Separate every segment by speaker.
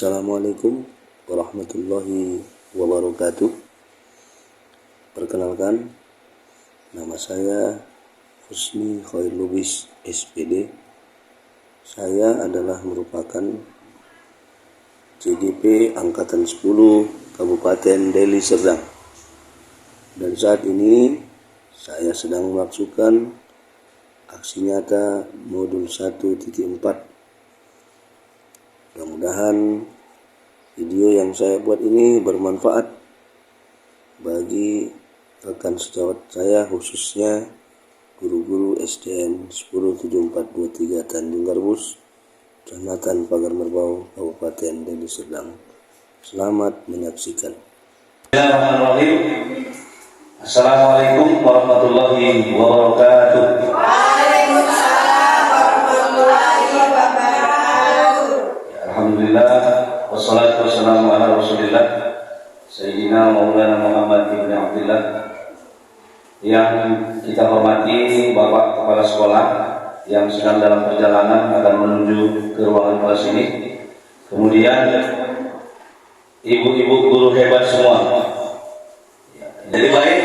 Speaker 1: Assalamualaikum warahmatullahi wabarakatuh. Perkenalkan, nama saya Husni Khair Lubis SPD. Saya adalah merupakan CGP Angkatan 10 Kabupaten Deli Serdang. Dan saat ini saya sedang melaksukan aksi nyata modul 1.4. Mudah-mudahan video yang saya buat ini bermanfaat bagi rekan sejawat saya, khususnya guru-guru SDN 107423 Tanjung Garbus, Kecamatan Pagar Merbau, Kabupaten Deli Serdang. Selamat menyaksikan.
Speaker 2: Bismillahirrahmanirrahim. Assalamualaikum warahmatullahi wabarakatuh. Alhamdulillah, wassalatu wassalamu ala rasulillah Sayyidina Maulana Muhammad ibn Abdillah. Yang kita hormati Bapak Kepala Sekolah yang sedang dalam perjalanan akan menuju ke ruangan kelas ini. Kemudian ibu-ibu guru hebat semua. Jadi baik,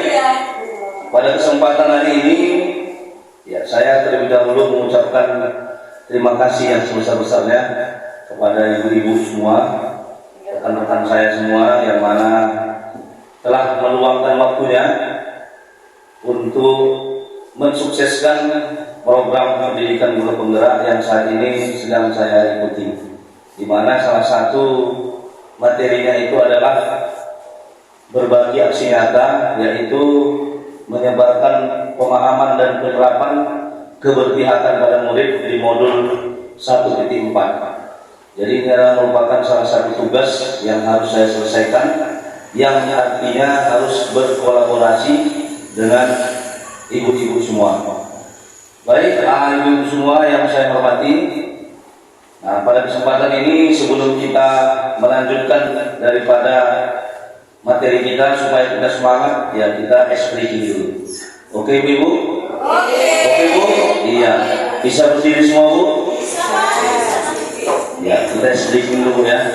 Speaker 2: pada kesempatan hari ini saya terlebih dahulu mengucapkan terima kasih yang sebesar-besarnya kepada ibu-ibu semua, rekan-rekan saya semua yang mana telah meluangkan waktunya untuk mensukseskan program pendidikan guru penggerak yang saat ini sedang saya ikuti, di mana salah satu materinya itu adalah berbagi aksi nyata, yaitu menyebarkan pemahaman dan penerapan keberpihakan pada murid di modul 1.4. Jadi ini adalah merupakan salah satu tugas yang harus saya selesaikan, yang artinya harus berkolaborasi dengan ibu-ibu semua. Baik, ibu semua yang saya hormati, nah pada kesempatan ini sebelum kita melanjutkan daripada materi kita supaya kita semangat, ya kita explain dulu. Oke ibu? Oke bu? Iya. Bisa berdiri semua bu? Ya, kita explain dulu ya.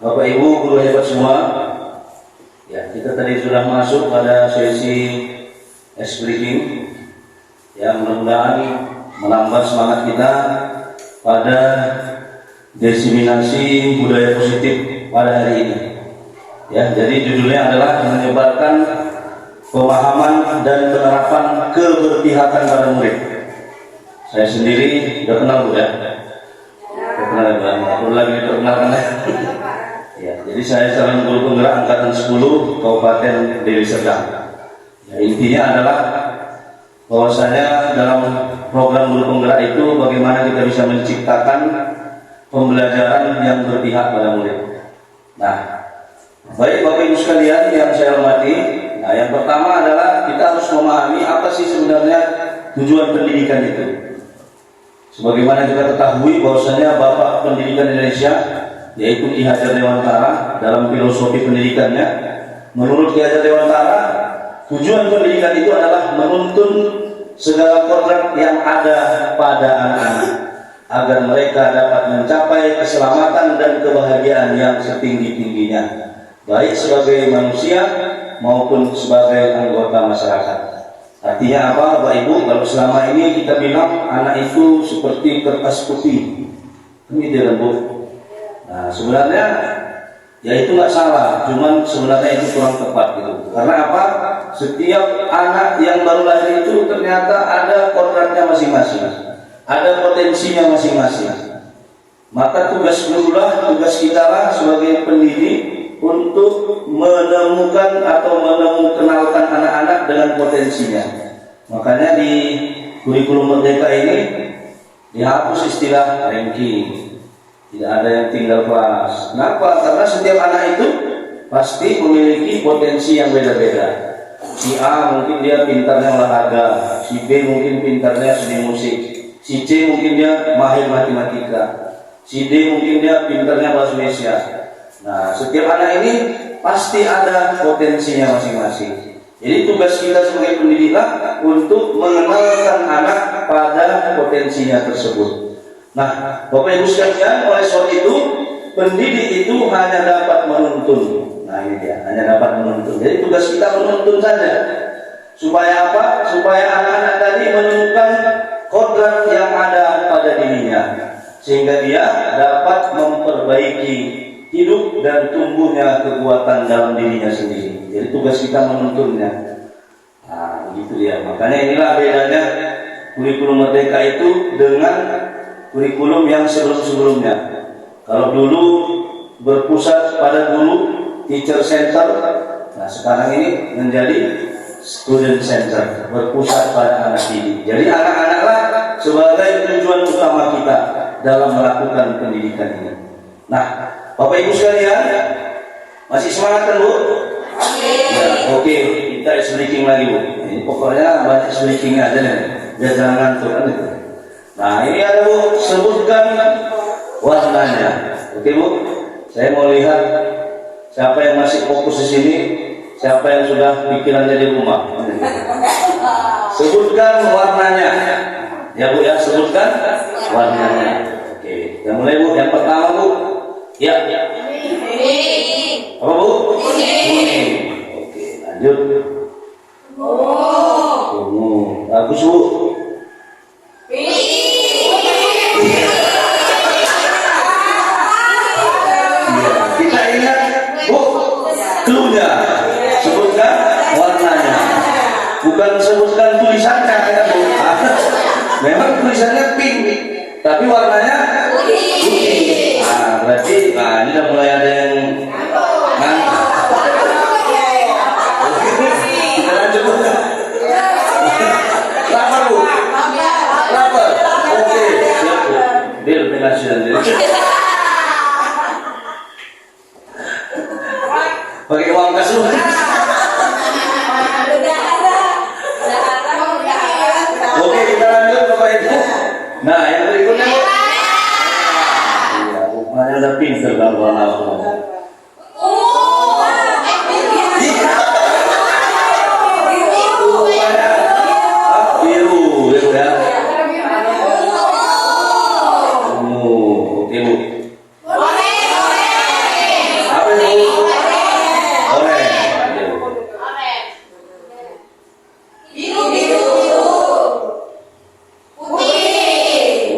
Speaker 2: Bapak Ibu guru hebat semua. Ya, kita tadi sudah masuk pada sesi speaking. Ya, mudah-mudahan menambah semangat kita pada diseminasi budaya positif pada hari ini. Ya, jadi judulnya adalah menyebarkan pemahaman dan penerapan keberpihakan pada murid. Saya sendiri udah kenal Bu ya. Udah kenal ya, aku lagi diperkenalkan ya. Ya, jadi saya calon guru penggerak angkatan 10 Kabupaten Deli Serdang. Ya, intinya adalah bahwasanya dalam program guru penggerak itu bagaimana kita bisa menciptakan pembelajaran yang berpihak pada murid. Nah, baik Bapak Ibu sekalian yang saya hormati, nah yang pertama adalah kita harus memahami apa sih sebenarnya tujuan pendidikan itu. Sebagaimana kita ketahui bahwasanya Bapak Pendidikan Indonesia yaitu Ki Hajar Dewantara dalam filosofi pendidikannya, menurut Ki Hajar Dewantara tujuan pendidikan itu adalah menuntun segala kodrat yang ada pada anak-anak agar mereka dapat mencapai keselamatan dan kebahagiaan yang setinggi-tingginya, baik sebagai manusia maupun sebagai anggota masyarakat. Artinya apa Bapak Ibu? Kalau selama ini kita bilang anak itu seperti kertas putih, ini dia Bu. Nah sebenarnya ya itu nggak salah, cuman sebenarnya itu kurang tepat gitu. Karena apa? Setiap anak yang baru lahir itu ternyata ada kodratnya masing-masing, ada potensinya masing-masing. Maka tugas gurulah, tugas kita lah sebagai pendidik untuk menemukan atau mengenalkan anak-anak dengan potensinya. Makanya di kurikulum Merdeka ini dihapus istilah ranking. Tidak ada yang tinggal kelas. Kenapa? Karena setiap anak itu pasti memiliki potensi yang beda-beda. Si A mungkin dia pintarnya olahraga, si B mungkin pintarnya seni musik, si C mungkin dia mahir matematika, si D mungkin dia pintarnya bahasa Indonesia. Nah, setiap anak ini pasti ada potensinya masing-masing. Jadi tugas kita sebagai pendidik untuk mengenalkan anak pada potensinya tersebut. Nah, Bapak Ibu sekalian, oleh sebab itu pendidik itu hanya dapat menuntun. Nah ini dia, hanya dapat menuntun. Jadi tugas kita menuntun saja. Supaya apa? Supaya anak-anak tadi menemukan kodrat yang ada pada dirinya, sehingga dia dapat memperbaiki hidup dan tumbuhnya kekuatan dalam dirinya sendiri. Jadi tugas kita menuntunnya. Nah begitu dia. Makanya inilah bedanya kurikulum Merdeka itu dengan kurikulum yang sebelum-sebelumnya. Kalau dulu berpusat pada guru, teacher center, nah sekarang ini menjadi student center, berpusat pada anak didik. Jadi anak-anaklah sebagai tujuan utama kita dalam melakukan pendidikan ini. Nah, Bapak Ibu sekalian, masih semangat kan Bu? Ya, oke, kita speaking lagi Bu. Ini pokoknya banyak speaking aja nih, biar jangan ngantuk kan itu. Nah ini ada Bu, sebutkan warnanya. Oke Bu, saya mau lihat siapa yang masih fokus di sini, siapa yang sudah pikirannya di rumah. Sebutkan warnanya. Ya Bu ya, sebutkan warnanya. Oke, yang mulai Bu, yang pertama Bu. Ya. Kuning. Apa Bu? Kuning. Oke, lanjut. Ungu. Bagus Bu. Kita ingat Bu, cluenya. Sebutkan warnanya. Bukan sebutkan tulisannya ya Bu. Memang tulisannya pink, tapi warnanya putih. Nah, berarti ini udah mulai ada yang ngantuk. Kita lanjut Bu. Lapar Bu? Lapar? Oke, siap Bu. Dia lebih ngasih sendiri. Pakai uang kas lu. Oke, kita lanjut Bapak Ibu. Nah, yang berikutnya Bu. Iya, rupanya udah pinter kalau warna apa. Biru ya. Oke Bu.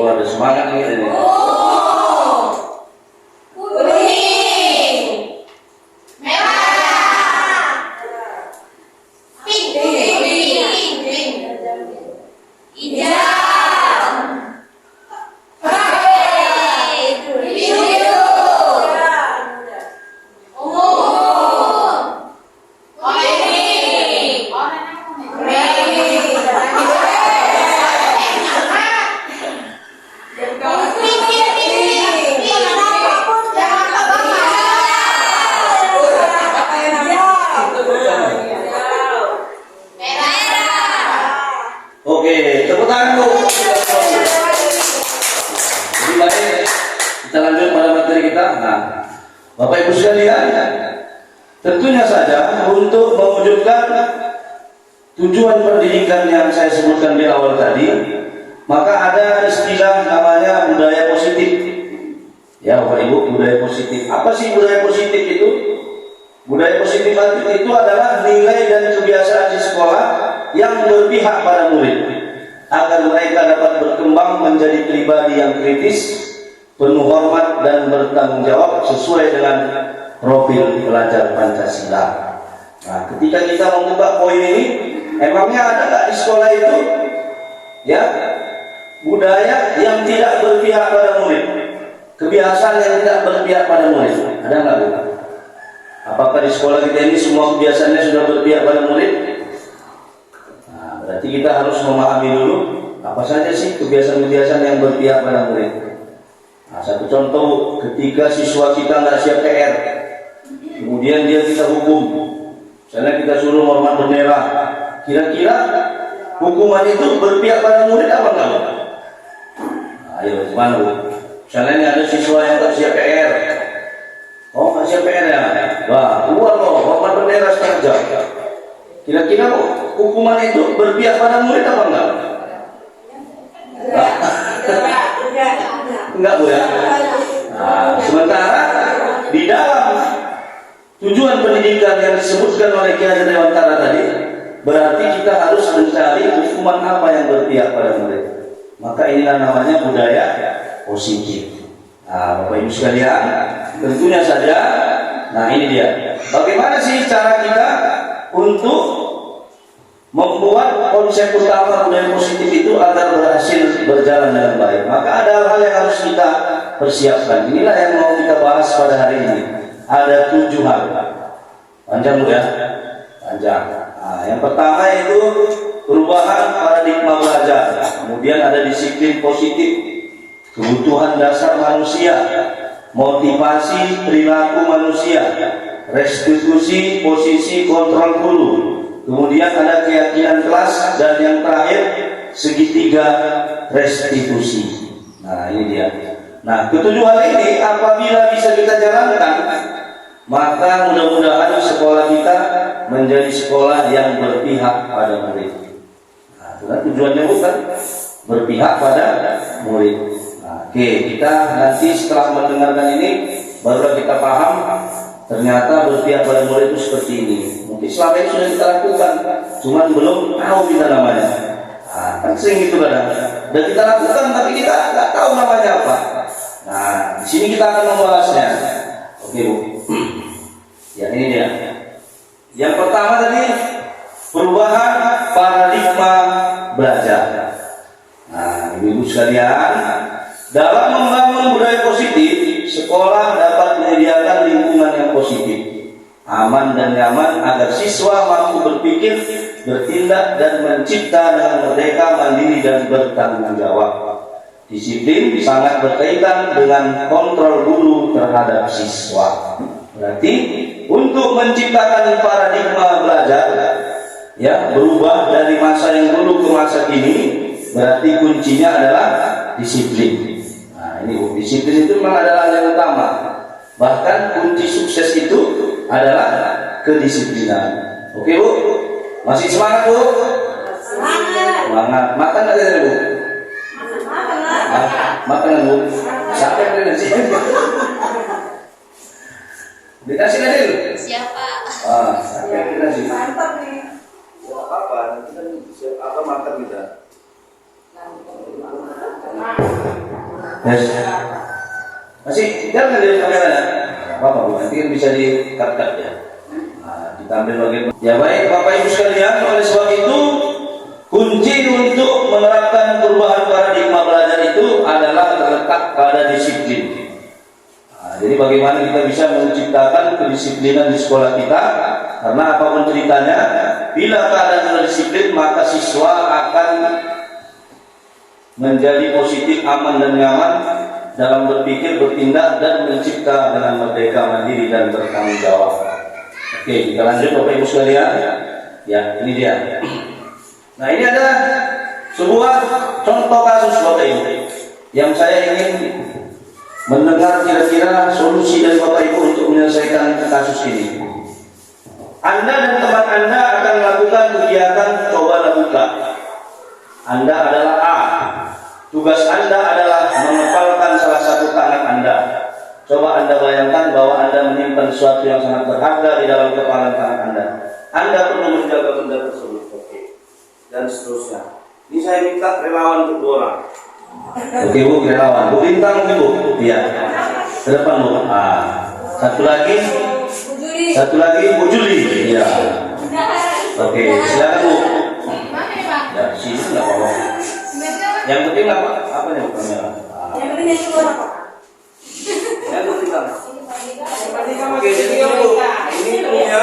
Speaker 2: sekolah ada semangat nih ini. Oke, tepuk tangan Bu. Lebih baik kita lanjut pada materi kita. Nah, Bapak Ibu sekalian, tentunya saja untuk mewujudkan tujuan pendidikan yang saya sebutkan di awal tadi, maka ada istilah namanya budaya positif. Ya Bapak Ibu, budaya positif. Apa sih budaya positif itu? Budaya positif itu adalah nilai dan kebiasaan di sekolah yang berpihak pada murid agar mereka dapat berkembang menjadi pribadi yang kritis, penuh hormat dan bertanggung jawab sesuai dengan profil pelajar Pancasila. Nah, ketika kita membuka poin ini, emangnya ada nggak di sekolah itu ya budaya yang tidak berpihak pada murid, kebiasaan yang tidak berpihak pada murid? Ada nggak Bu? Apakah di sekolah kita ini semua kebiasaannya sudah berpihak pada murid? Nah, berarti kita harus memahami dulu apa saja sih kebiasaan-kebiasaan yang berpihak pada murid. Nah, satu contoh, ketika siswa kita nggak siap PR, kemudian dia kita hukum, misalnya kita suruh hormat bendera, kira-kira hukuman itu berpihak pada murid apa enggak? Nah, ayo gimana Bu? Misalnya ini ada siswa yang nggak siap PR. Oh, nggak siap PR ya? Wah, keluar loh, hormat bendera setengah jam. Kira-kira hukuman itu berpihak pada murid apa enggak? Enggak Bu ya? Nah, sementara di dalam tujuan pendidikan yang disebutkan oleh Ki Hajar Dewantara tadi, berarti kita harus mencari hukuman apa yang berpihak pada murid. Maka inilah namanya budaya positif. Nah, Bapak Ibu sekalian, tentunya saja, nah ini dia. Bagaimana sih cara kita untuk membuat konsep utama budaya positif itu agar berhasil berjalan dengan baik? Maka ada hal yang harus kita persiapkan. Inilah yang mau kita bahas pada hari ini. Ada 7 hal. Panjang Bu ya? Panjang. Nah, yang pertama itu perubahan paradigma belajar. Kemudian ada disiplin positif, kebutuhan dasar manusia, motivasi perilaku manusia, restitusi posisi kontrol hulu, kemudian ada keyakinan kelas, dan yang terakhir segitiga restitusi. Nah ini dia. Nah ketujuh hal ini apabila bisa kita jalankan, maka mudah-mudahan sekolah kita menjadi sekolah yang berpihak pada murid. Nah itu kan tujuannya, bukan berpihak pada murid. Oke, kita nanti setelah mendengarkan ini barulah kita paham ternyata berpihak pada murid itu seperti ini. Mungkin selama ini sudah kita lakukan, cuman belum tahu kita namanya. Nah, kan sering gitu kadang. Dan kita lakukan tapi kita nggak tahu namanya apa. Nah, di sini kita akan membahasnya. Oke Bu. Ya ini dia. Yang pertama tadi perubahan paradigma belajar. Nah, Ibu sekalian, dalam membangun budaya positif, sekolah dapat menyediakan lingkungan yang positif, aman dan nyaman agar siswa mampu berpikir, bertindak dan mencipta dengan merdeka, mandiri dan bertanggung jawab. Disiplin sangat berkaitan dengan kontrol guru terhadap siswa. Berarti untuk menciptakan paradigma belajar, ya berubah dari masa yang dulu ke masa kini, berarti kuncinya adalah disiplin. Ini Bu, disiplin itu memang adalah yang utama. Bahkan kunci sukses itu adalah kedisiplinan. Oke Bu, masih semangat Bu? Semangat. Makan aja Bu. Makan Bu. Sampai ke sini. Dikasih aja dulu. Siapa? Sampai kita sih. Mantap nih. Ya apa? Nanti kan siap apa makan kita. Yes. Masih jangan dari kameranya. Apa Bu? Nanti kan bisa di-cut ya. Nah, ditambil bagian. Ya baik, Bapak Ibu sekalian, oleh sebab itu kunci untuk menerapkan perubahan paradigma belajar itu adalah terletak pada disiplin. Nah, jadi bagaimana kita bisa menciptakan kedisiplinan di sekolah kita? Karena apapun ceritanya, bila keadaan sudah disiplin, maka siswa akan menjadi positif, aman dan nyaman dalam berpikir, bertindak, dan mencipta dengan merdeka, mandiri dan bertanggung jawab. Oke, kita lanjut Bapak Ibu sekalian. Ya, ini dia. Nah, ini ada sebuah contoh kasus Bapak Ibu yang saya ingin mendengar kira-kira solusi dari Bapak Ibu untuk menyelesaikan kasus ini. Anda dan teman Anda akan melakukan kegiatan coba lakukan. Anda adalah A. Tugas Anda adalah mengepalkan salah satu tangan Anda. Coba Anda bayangkan bahwa Anda menyimpan sesuatu yang sangat berharga di dalam kepalan tangan Anda. Anda perlu menjaga benda tersebut. Oke. Dan seterusnya. Ini saya minta relawan untuk 2 orang. Oke Bu, relawan. Bu Bintang Bu. Iya. Ke depan Bu. Satu lagi Bu Juli. Iya. Oke, silakan Bu. Ya, sini enggak apa-apa. Yang penting apa? Apa nih kamera?
Speaker 3: Yang penting yang keluar apa?
Speaker 2: Yang penting kan. Oke, jadi Bu, ini punya.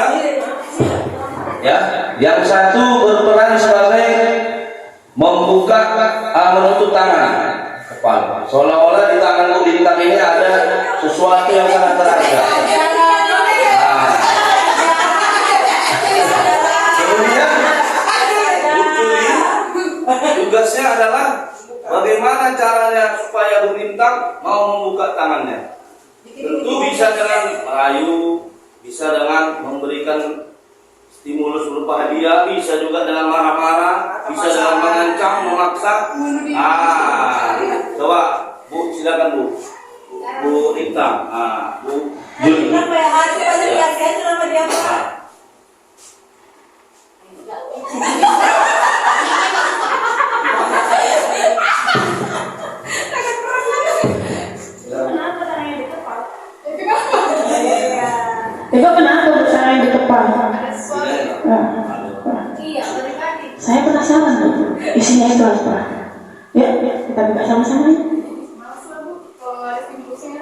Speaker 2: Ya, yang satu berperan sebagai membuka menutup tangan kepala. Seolah-olah di tangan Bu Bintang ini ada sesuatu yang sangat berharga. Kemudian tugasnya adalah bagaimana caranya supaya Bu Bintang mau membuka tangannya. Tentu bisa dengan merayu, bisa dengan memberikan stimulus berupa hadiah, bisa juga dengan marah-marah, bisa dengan mengancam, memaksa. Coba Bu, silakan Bu. Bu Bintang, Bu Juli.
Speaker 3: Ibu kenapa bersalah di kepala? Saya penasaran Bu, isinya itu apa? Ya, kita buka sama-sama.
Speaker 4: Males lah Bu, kalau nggak ada simpulnya.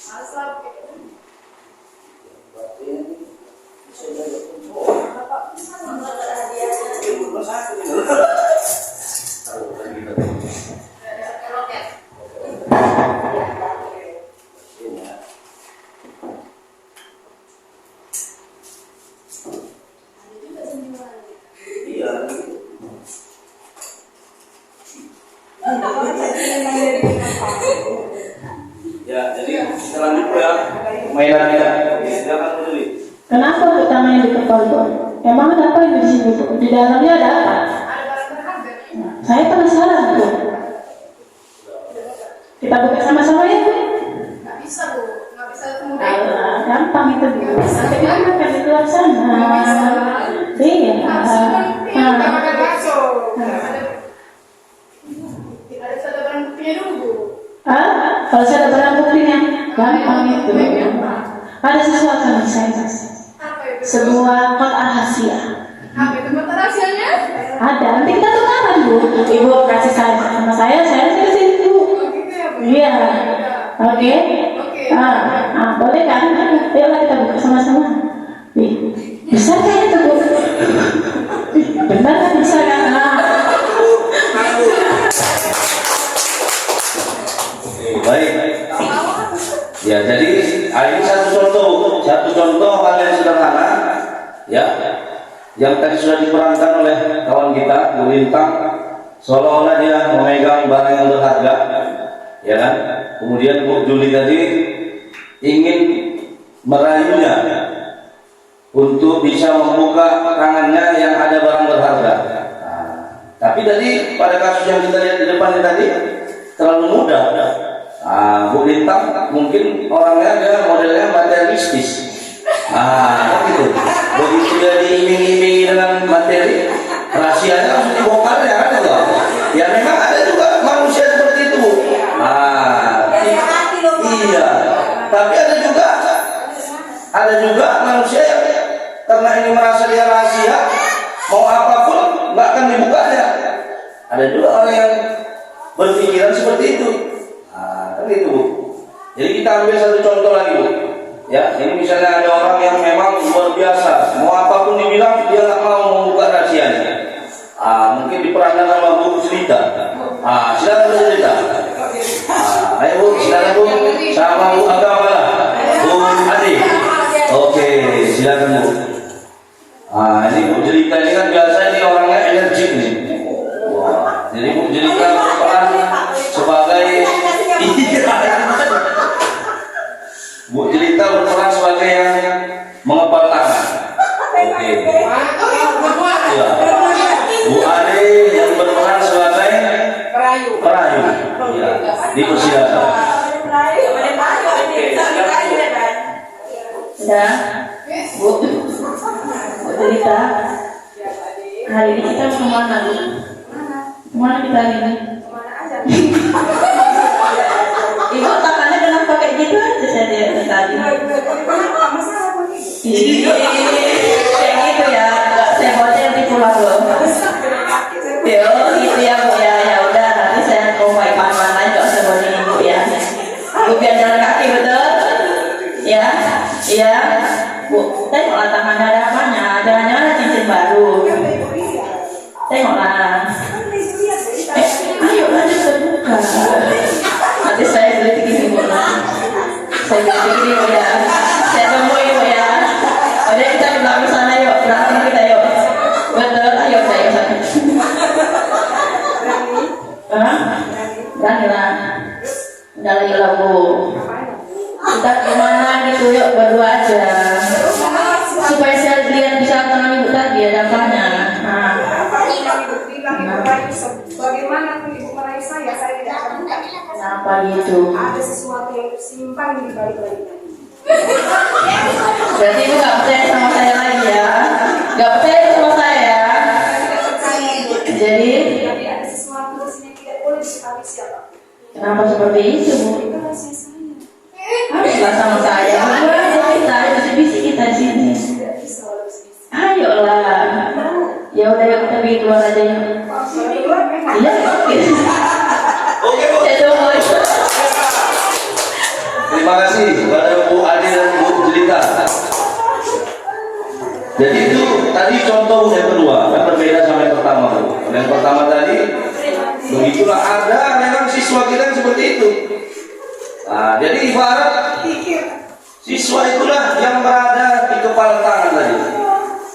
Speaker 4: Males lah.
Speaker 2: Ya, jadi kita lanjut ya. Mainan-mainan. Silakan Bu Juli.
Speaker 3: Kenapa untuk tangannya di kepala Bu? Emang ada apa yang di sini Bu? Di dalamnya ada apa?
Speaker 4: Ada barang berharga.
Speaker 3: Saya penasaran Bu. Kita buka sama-sama ya Bu?
Speaker 4: Nggak bisa Bu, nggak bisa kemudian.
Speaker 3: Gampang itu Bu. Bagaimana kan di luar sana? Iya.
Speaker 4: Nggak ada bakso. Ada barang buktinya dulu Bu.
Speaker 3: Kalau saya ada barang buktinya, gampang itu. Ada sesuatu yang saya kasih.
Speaker 4: Apa itu?
Speaker 3: Sebuah kotak rahasia.
Speaker 4: Apa itu kata rahasianya?
Speaker 3: Ada. Nanti kita tukaran Bu. Ibu kasih saya sama saya kasih itu.
Speaker 4: Oh gitu ya Bu.
Speaker 3: Iya. Oke.
Speaker 4: Oke.
Speaker 3: Boleh kan? Ayolah kita buka sama-sama. Bisa kan itu Bu? Benar kan bisa kan?
Speaker 2: Baik. Ya, jadi ini satu contoh hal yang sederhana, ya, yang tadi sudah diperankan oleh kawan kita Bu Bintang, seolah-olah dia memegang barang yang berharga, ya kan? Kemudian Bu Juli tadi ingin merayunya untuk bisa membuka tangannya yang ada barang berharga. Tapi tadi pada kasus yang kita lihat di depan tadi terlalu mudah. Bu Bintang mungkin orangnya dia modelnya materialistis. Kan gitu. Begitu dia diiming-imingi dengan materi, rahasianya langsung dibongkar, ya kan itu. Ya memang ada juga manusia seperti itu. Jadi kita ambil satu contoh lagi, Bu. Ya, ini misalnya ada orang yang memang luar biasa, mau apapun dibilang dia nggak mau membuka rahasianya. Mungkin diperankan sama Bu cerita. Silakan Bu cerita. Ayo Bu, silakan Bu, sama Bu agama lah, Bu Adi. Oke, silakan Bu. Ini Bu cerita ini kan biasa ini orangnya energik nih. Wah, jadi Bu cerita berperan sebagai Bu cerita berperan sebagai yang mengepal tangan. Oke. Ya. Bu Ade yang berperan sebagai perayu. Ya. Dipersilakan.
Speaker 3: Sudah, Bu cerita. Hari ini kita mau kemana, Bu? Kemana kita hari ini? Ibu tangannya kenapa kayak gitu aja saya dari tadi? Kayak gitu ya, saya baca nanti pulang loh. Yo, gitu ya Bu ya, ya udah nanti saya mau baik mana aja saya boncengin Bu ya. Bu biar jalan kaki betul? Ya, iya. Bu, tengoklah tangannya ada apanya, jangan-jangan ada cincin baru. Tengoklah. Ayo lanjut terbuka. Nanti saya beli begini Bu. Saya beli begini Bu ya. Saya tunggu Bu ya. Udah kita pulang sana yuk, berantem kita yuk. Betul, ayo saya sana. Berani lah. Udah lagi lah Bu. Kita kemana gitu yuk berdua aja. Supaya saya lihat bisa tangan Ibu tadi ada apanya.
Speaker 4: Bagaimana pun ibu meraih saya tidak akan buka.
Speaker 3: Kenapa gitu?
Speaker 4: Ada sesuatu yang tersimpan di balik-baliknya.
Speaker 3: Berarti Ibu gak percaya sama saya lagi ya? Gak percaya sama saya ya? Jadi?
Speaker 4: Tapi ada sesuatu di sini yang tidak boleh diketahui siapa.
Speaker 3: Kenapa seperti itu Bu?
Speaker 4: Itu rahasia saya.
Speaker 3: Haruslah sama saya. Berdua aja kita, bisik-bisik kita di sini.
Speaker 4: Tidak bisa walau sedikit.
Speaker 3: Ayolah. Ya udah yuk kita pergi keluar aja yuk. Iya, oke.
Speaker 2: Oke Bu.
Speaker 3: Saya tunggu.
Speaker 2: Terima kasih kepada Bu Ade dan Bu Jelita. Jadi itu tadi contoh yang kedua, yang berbeda sama yang pertama Bu. Yang pertama tadi, begitulah ada memang siswa kita yang seperti itu. Jadi ibarat siswa itulah yang berada di kepala tangan tadi.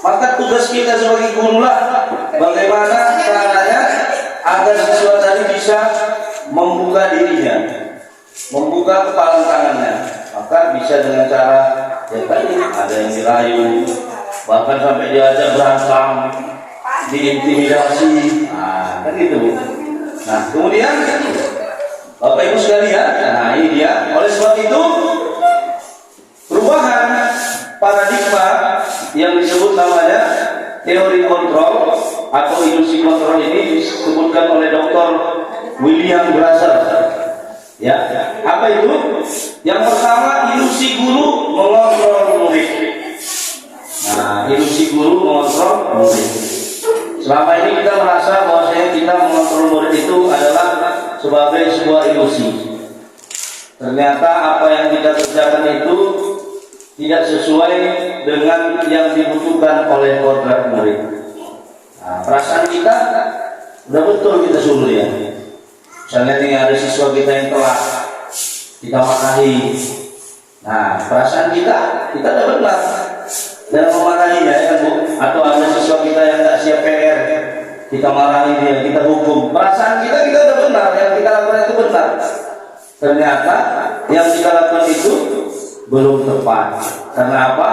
Speaker 2: Maka tugas kita sebagai guru lah, bagaimana caranya agar siswa tadi bisa membuka dirinya, membuka kepala tangannya. Maka bisa dengan cara yang tadi ada yang dirayu, bahkan sampai diajak berantem, diintimidasi, kan gitu Bu. Nah kemudian Bapak Ibu sekalian, nah ini dia. Oleh sebab itu perubahan paradigma yang disebut namanya teori kontrol atau ilusi kontrol ini disebutkan oleh Dr. William Glasser. Ya, apa itu? Yang pertama, ilusi guru mengontrol murid. Nah, ilusi guru mengontrol murid. Selama ini kita merasa bahwasanya kita mengontrol murid itu adalah sebagai sebuah ilusi. Ternyata apa yang kita kerjakan itu tidak sesuai dengan yang dibutuhkan oleh kodrat murid. Nah, perasaan kita udah betul kita suruh ya. Misalnya nih ada siswa kita yang telat, kita marahi. Nah, perasaan kita udah benar dalam memarahinya ya kan Bu. Atau ada siswa kita yang nggak siap PR, kita marahi dia, kita hukum. Perasaan kita udah benar, yang kita lakukan itu benar. Ternyata yang kita lakukan itu belum tepat. Karena apa?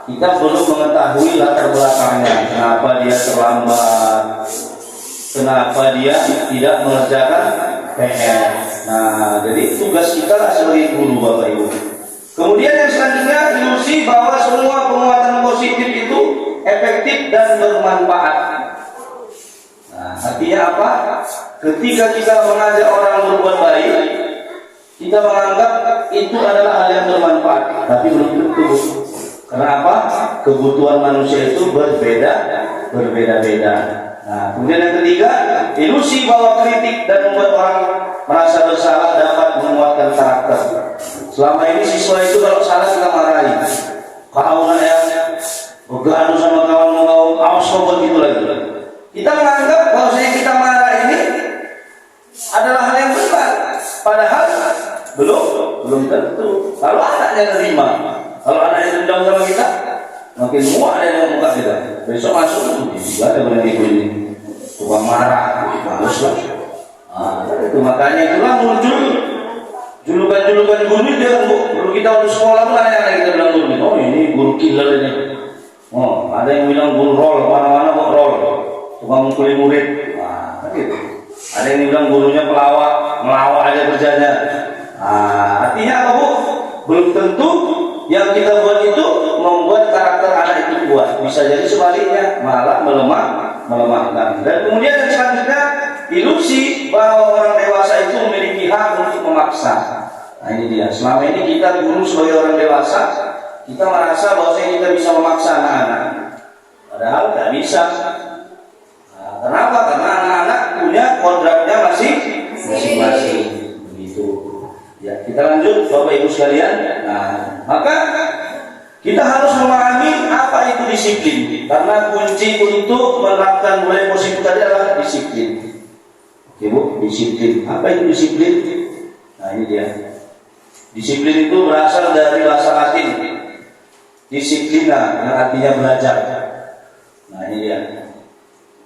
Speaker 2: Kita belum mengetahui latar belakangnya. Kenapa dia terlambat? Kenapa dia tidak mengerjakan PR? Nah, jadi tugas kita sebagai guru Bapak Ibu. Kemudian yang selanjutnya ilusi bahwa semua penguatan positif itu efektif dan bermanfaat. Nah, artinya apa? Ketika kita mengajak orang berbuat baik, kita menganggap itu adalah hal yang bermanfaat, tapi belum tentu. Kenapa? Kebutuhan manusia itu berbeda-beda. Nah, kemudian yang ketiga, ilusi bahwa kritik dan membuat orang merasa bersalah dapat menguatkan karakter. Selama ini siswa itu kalau salah kita marahi. Kau yang bergaduh sama kawan-kawan, awas kau begitu lagi. Kita menganggap bahwasanya kita marah ini adalah hal yang benar, padahal belum tentu. Kalau anaknya terima, kalau anaknya dendam sama kita, makin muak ada yang muka kita. Besok masuk juga ada yang ikut ini, tukang marah, bagus lah. Itu makanya itulah muncul julukan guru dia kan bu. Dulu kita waktu sekolah pun ada yang kita bilang guru. Oh ini guru killer ini. Oh ada yang bilang guru roll, mana-mana kok roll. Tukang mukuli murid. Kan gitu. Ada yang bilang gurunya pelawak, melawak aja kerjanya. Artinya apa bu? Belum tentu yang kita buat itu membuat karakter anak itu kuat. Bisa jadi sebaliknya, malah melemahkan. Dan kemudian yang selanjutnya, ilusi bahwa orang dewasa itu memiliki hak untuk memaksa. Nah ini dia. Selama ini kita guru sebagai orang dewasa, kita merasa bahwa kita bisa memaksa anak-anak. Padahal tidak bisa. Kenapa? Karena anak-anak punya kodratnya masing-masing. Begitu. Ya, kita lanjut Bapak Ibu sekalian. Nah, maka kita harus memahami apa itu disiplin. Karena kunci untuk menerapkan budaya positif tadi adalah disiplin. Oke Bu, disiplin. Apa itu disiplin? Nah ini dia. Disiplin itu berasal dari bahasa Latin. Disiplina, yang artinya belajar. Nah ini dia.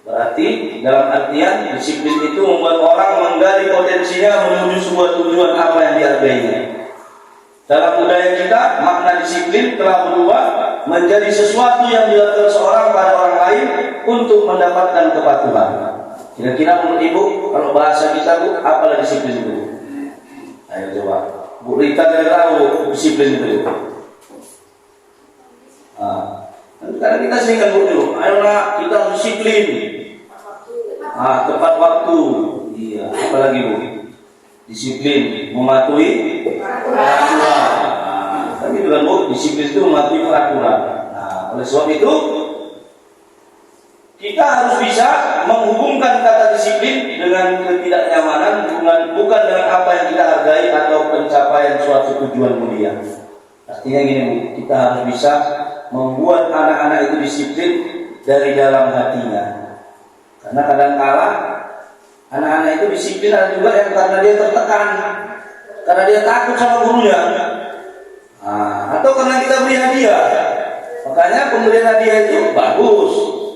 Speaker 2: Berarti dalam artian disiplin itu membuat orang menggali potensinya menuju sebuah tujuan apa yang dihargainya. Dalam budaya kita, makna disiplin telah berubah menjadi sesuatu yang dilakukan seorang pada orang lain untuk mendapatkan kepatuhan. Kira-kira menurut Ibu, kalau bahasa kita Bu, apalah disiplin itu? Ayo coba. Bu Rita kira-kira tahu disiplin itu. Karena kita sering kan Bu, ayolah kita harus disiplin. Tepat waktu. Iya, apalagi Bu? Disiplin, mematuhi peraturan. Tapi itu kan Bu, disiplin itu mematuhi peraturan. Oleh sebab itu kita harus bisa menghubungkan kata disiplin dengan ketidaknyamanan, bukan dengan apa yang kita hargai atau pencapaian suatu tujuan mulia. Artinya gini Bu, kita harus bisa membuat anak-anak itu disiplin dari dalam hatinya. Karena kadang-kala anak-anak itu disiplin ada juga yang karena dia tertekan, karena dia takut sama gurunya, atau karena kita beri hadiah. Makanya pemberian hadiah itu bagus,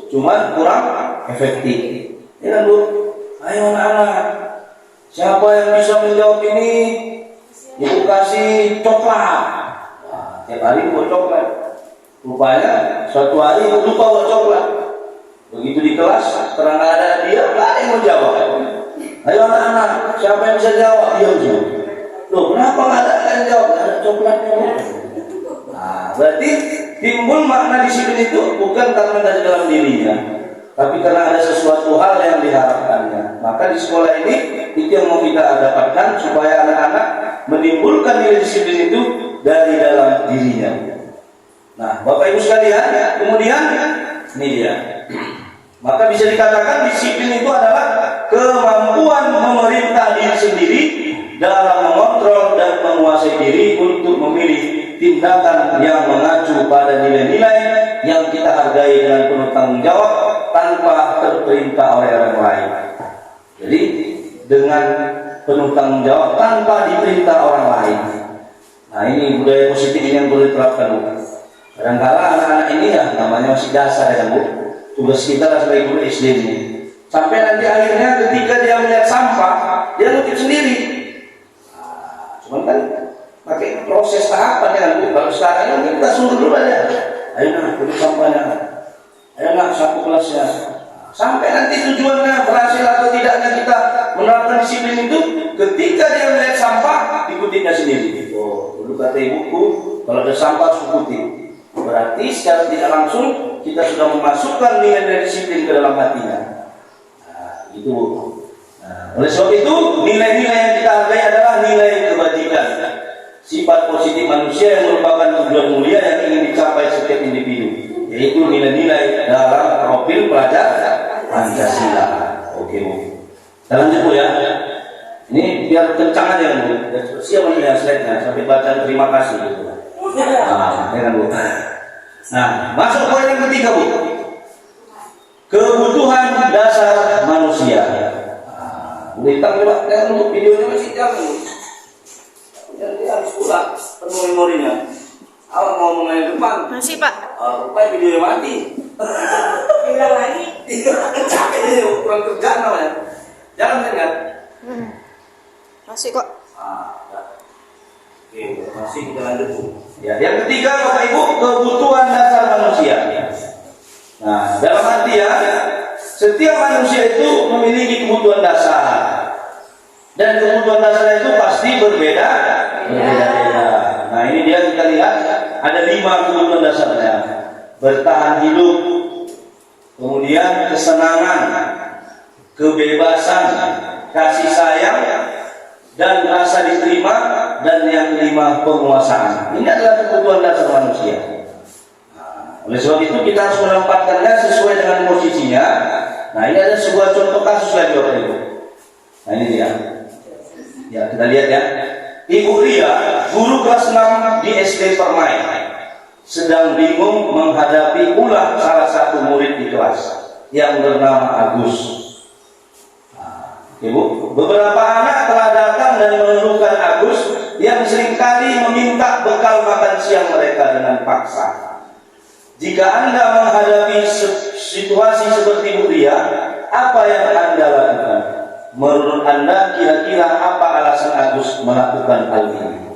Speaker 2: cuman kurang efektif. Ya kan Bu? Ayo anak-anak, siapa yang bisa menjawab ini, Ibu kasih coklat. Tiap hari buat coklat. Rupanya suatu hari Ibu lupa buat coklat. Begitu di kelas, karena nggak ada hadiah, nggak ada yang mau jawab. Ayo anak-anak, siapa yang bisa jawab? Diam semua. Loh, kenapa nggak ada yang jawab? Nggak ada coklatnya. Berarti timbul makna disiplin itu bukan karena dari dalam dirinya, tapi karena ada sesuatu hal yang diharapkannya. Maka di sekolah ini itu yang mau kita dapatkan supaya anak-anak menimbulkan nilai disiplin itu dari dalam dirinya. Nah, Bapak Ibu sekalian, kemudian ini dia. Maka bisa dikatakan disiplin itu adalah kemampuan memerintah diri sendiri dalam mengontrol dan menguasai diri untuk memilih tindakan yang mengacu pada nilai-nilai yang kita hargai dengan penuh tanggung jawab tanpa terperintah oleh orang lain. Jadi dengan penuh tanggung jawab tanpa diperintah orang lain. Nah ini budaya positif ini yang boleh diterapkan Bu. Kadang-kala anak-anak ini ya namanya masih dasar ya Bu. Tugas kita sebagai guru SD ini. Sampai nanti akhirnya ketika dia melihat sampah, dia ngutip sendiri. Cuman kan pakai proses tahapan ya Bu. Kalau sekarang ini kita suruh dulu aja. Ayo nak, tutup sampahnya. Ayo nak, sapu kelasnya. Sampai nanti tujuannya berhasil atau tidaknya kita menerapkan disiplin itu, ketika dia melihat sampah, dikutipnya sendiri. Oh, dulu kata ibuku, kalau ada sampah harus dikutip. Berarti secara tidak langsung kita sudah memasukkan nilai disiplin ke dalam hatinya. Itu. Oleh sebab itu nilai-nilai yang kita hargai adalah nilai kebajikan, sifat positif manusia yang merupakan tujuan mulia yang ingin dicapai setiap individu, yaitu nilai-nilai dalam profil pelajar Pancasila. Oke Bu. Kita lanjut Bu ya. Ini biar kencang aja Bu. Siapa nih ya slide-nya sampai baca terima kasih gitu. Nah, ya kan Bu. Nah, masuk poin yang ketiga Bu. Kebutuhan dasar manusia. Boleh hitam coba, untuk videonya masih jangan Bu. Jadi harus pulang penuh memorinya. Awak mau ngomongin depan.
Speaker 3: Masih Pak.
Speaker 2: Rupanya videonya mati.
Speaker 3: Bilang lagi.
Speaker 2: Capek ini kurang kerjaan namanya. Jangan kan?
Speaker 3: Masih kok.
Speaker 2: Oke, masih kita lanjut Bu. Ya, yang ketiga Bapak Ibu, kebutuhan dasar manusia. Nah, dalam artian setiap manusia itu memiliki kebutuhan dasar. Dan kebutuhan dasar itu pasti berbeda-beda. Nah, ini dia kita lihat ada 5 kebutuhan dasarnya. Bertahan hidup, kemudian kesenangan, kebebasan, kasih sayang, dan rasa diterima, dan yang kelima penguasaan. Ini adalah kebutuhan dasar manusia. Oleh sebab itu kita harus menempatkannya sesuai dengan posisinya. Nah, ini ada sebuah contoh kasus lagi Bapak Ibu. Nah, ini dia. Ya, kita lihat ya. Ibu Ria, guru kelas 6 di SD Permai, sedang bingung menghadapi ulah salah satu murid di kelas yang bernama Agus. Ibu, beberapa anak telah datang dan mengeluhkan Agus yang seringkali meminta bekal makan siang mereka dengan paksa. Jika Anda menghadapi situasi seperti Bu Ria, apa yang Anda lakukan? Menurut Anda kira-kira apa alasan Agus melakukan hal ini?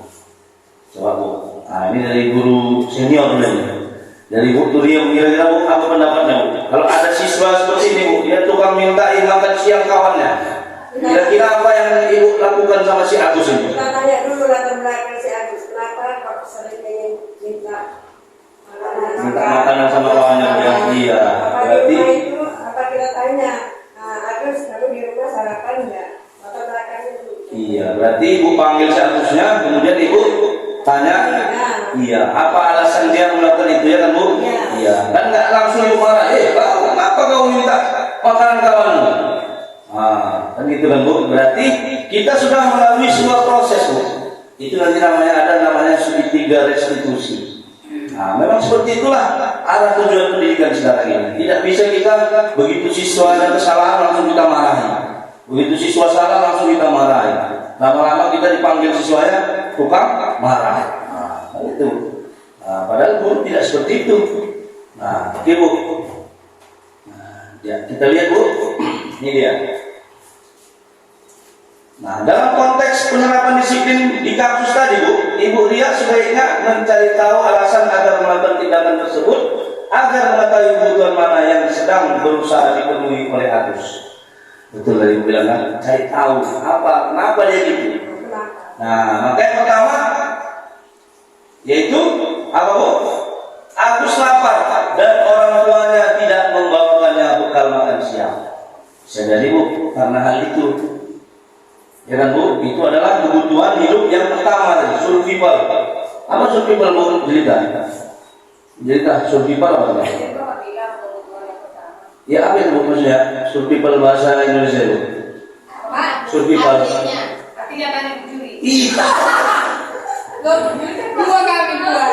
Speaker 2: Coba Bu. Nah, ini dari guru senior ini. Dari Bu Ria, kira-kira Bu apa pendapatnya Bu? Kalau ada siswa seperti ini Bu, dia tukang mintain makan siang kawannya. Kira-kira apa yang Ibu lakukan sama si Agus ini?
Speaker 5: Kita tanya dulu latar belakang si Agus. Kenapa kok sering minta
Speaker 2: makanan sama kawannya? Iya. Berarti
Speaker 5: apa kita tanya? Agus, kamu di rumah sarapan enggak? Latar belakangnya dulu.
Speaker 2: Iya, berarti Ibu panggil si Agusnya, kemudian Ibu tanya, iya, apa alasan dia melakukan itu ya kan Bu? Iya. Kan nggak langsung Ibu marah, kenapa kau minta makanan kawanmu? Kan gitu kan Bu. Berarti kita sudah melalui sebuah proses Bu. Itu nanti namanya segitiga restitusi. Nah, memang seperti itulah arah tujuan pendidikan sekarang ini. Tidak bisa kita begitu siswa ada kesalahan langsung kita marahi. Begitu siswa salah langsung kita marahi. Lama-lama kita dipanggil siswanya tukang marah. Nah, itu. Nah, padahal Bu tidak seperti itu. Nah, oke Bu. Nah, ya kita lihat Bu. Ini dia. Nah, dalam konteks penerapan disiplin di kampus tadi Bu, Ibu Ria sebaiknya mencari tahu alasan agar melakukan tindakan tersebut, agar mengetahui kebutuhan mana yang sedang berusaha dipenuhi oleh Agus. Betul tadi Ibu bilang kan, cari tahu kenapa dia gitu. Nah, maka yang pertama yaitu apa Bu? Agus lapar dan orang tuanya tidak membawakannya bekal makan siang. Bisa jadi Bu, karena hal itu. Ya kan Bu, itu adalah kebutuhan hidup yang pertama tadi, survival. Apa survival Bu? Jelita survival apa? Ya apa itu Bu maksudnya? Survival bahasa Indonesia Bu? Survival.
Speaker 4: Artinya tanya juri.
Speaker 2: Iya.
Speaker 4: Dua kali dua.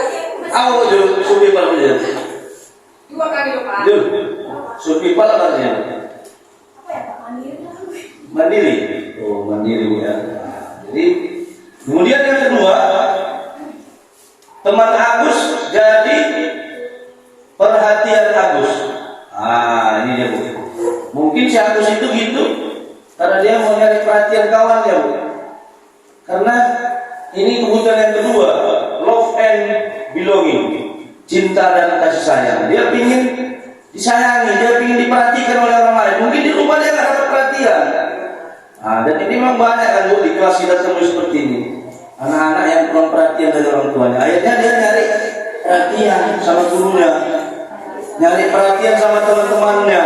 Speaker 2: Apa itu survival saja?
Speaker 4: Dua kali Pak.
Speaker 2: Jul, survival apa artinya?
Speaker 4: Apa ya Pak?
Speaker 2: Mandiri. Oh, mandiri ya. Jadi kemudian yang kedua, teman Agus jadi perhatian Agus. Ini dia Bu. Mungkin si Agus itu gitu karena dia mau nyari perhatian kawannya Bu. Karena ini kebutuhan yang kedua, love and belonging, cinta dan kasih sayang. Dia ingin disayangi, dia ingin diperhatikan oleh orang lain. Mungkin di rumah dia nggak dapat perhatian. Dan ini memang banyak kan Bu di kelas kita temui seperti ini. Anak-anak yang kurang perhatian dari orang tuanya. Akhirnya dia nyari perhatian sama gurunya, nyari perhatian sama teman-temannya.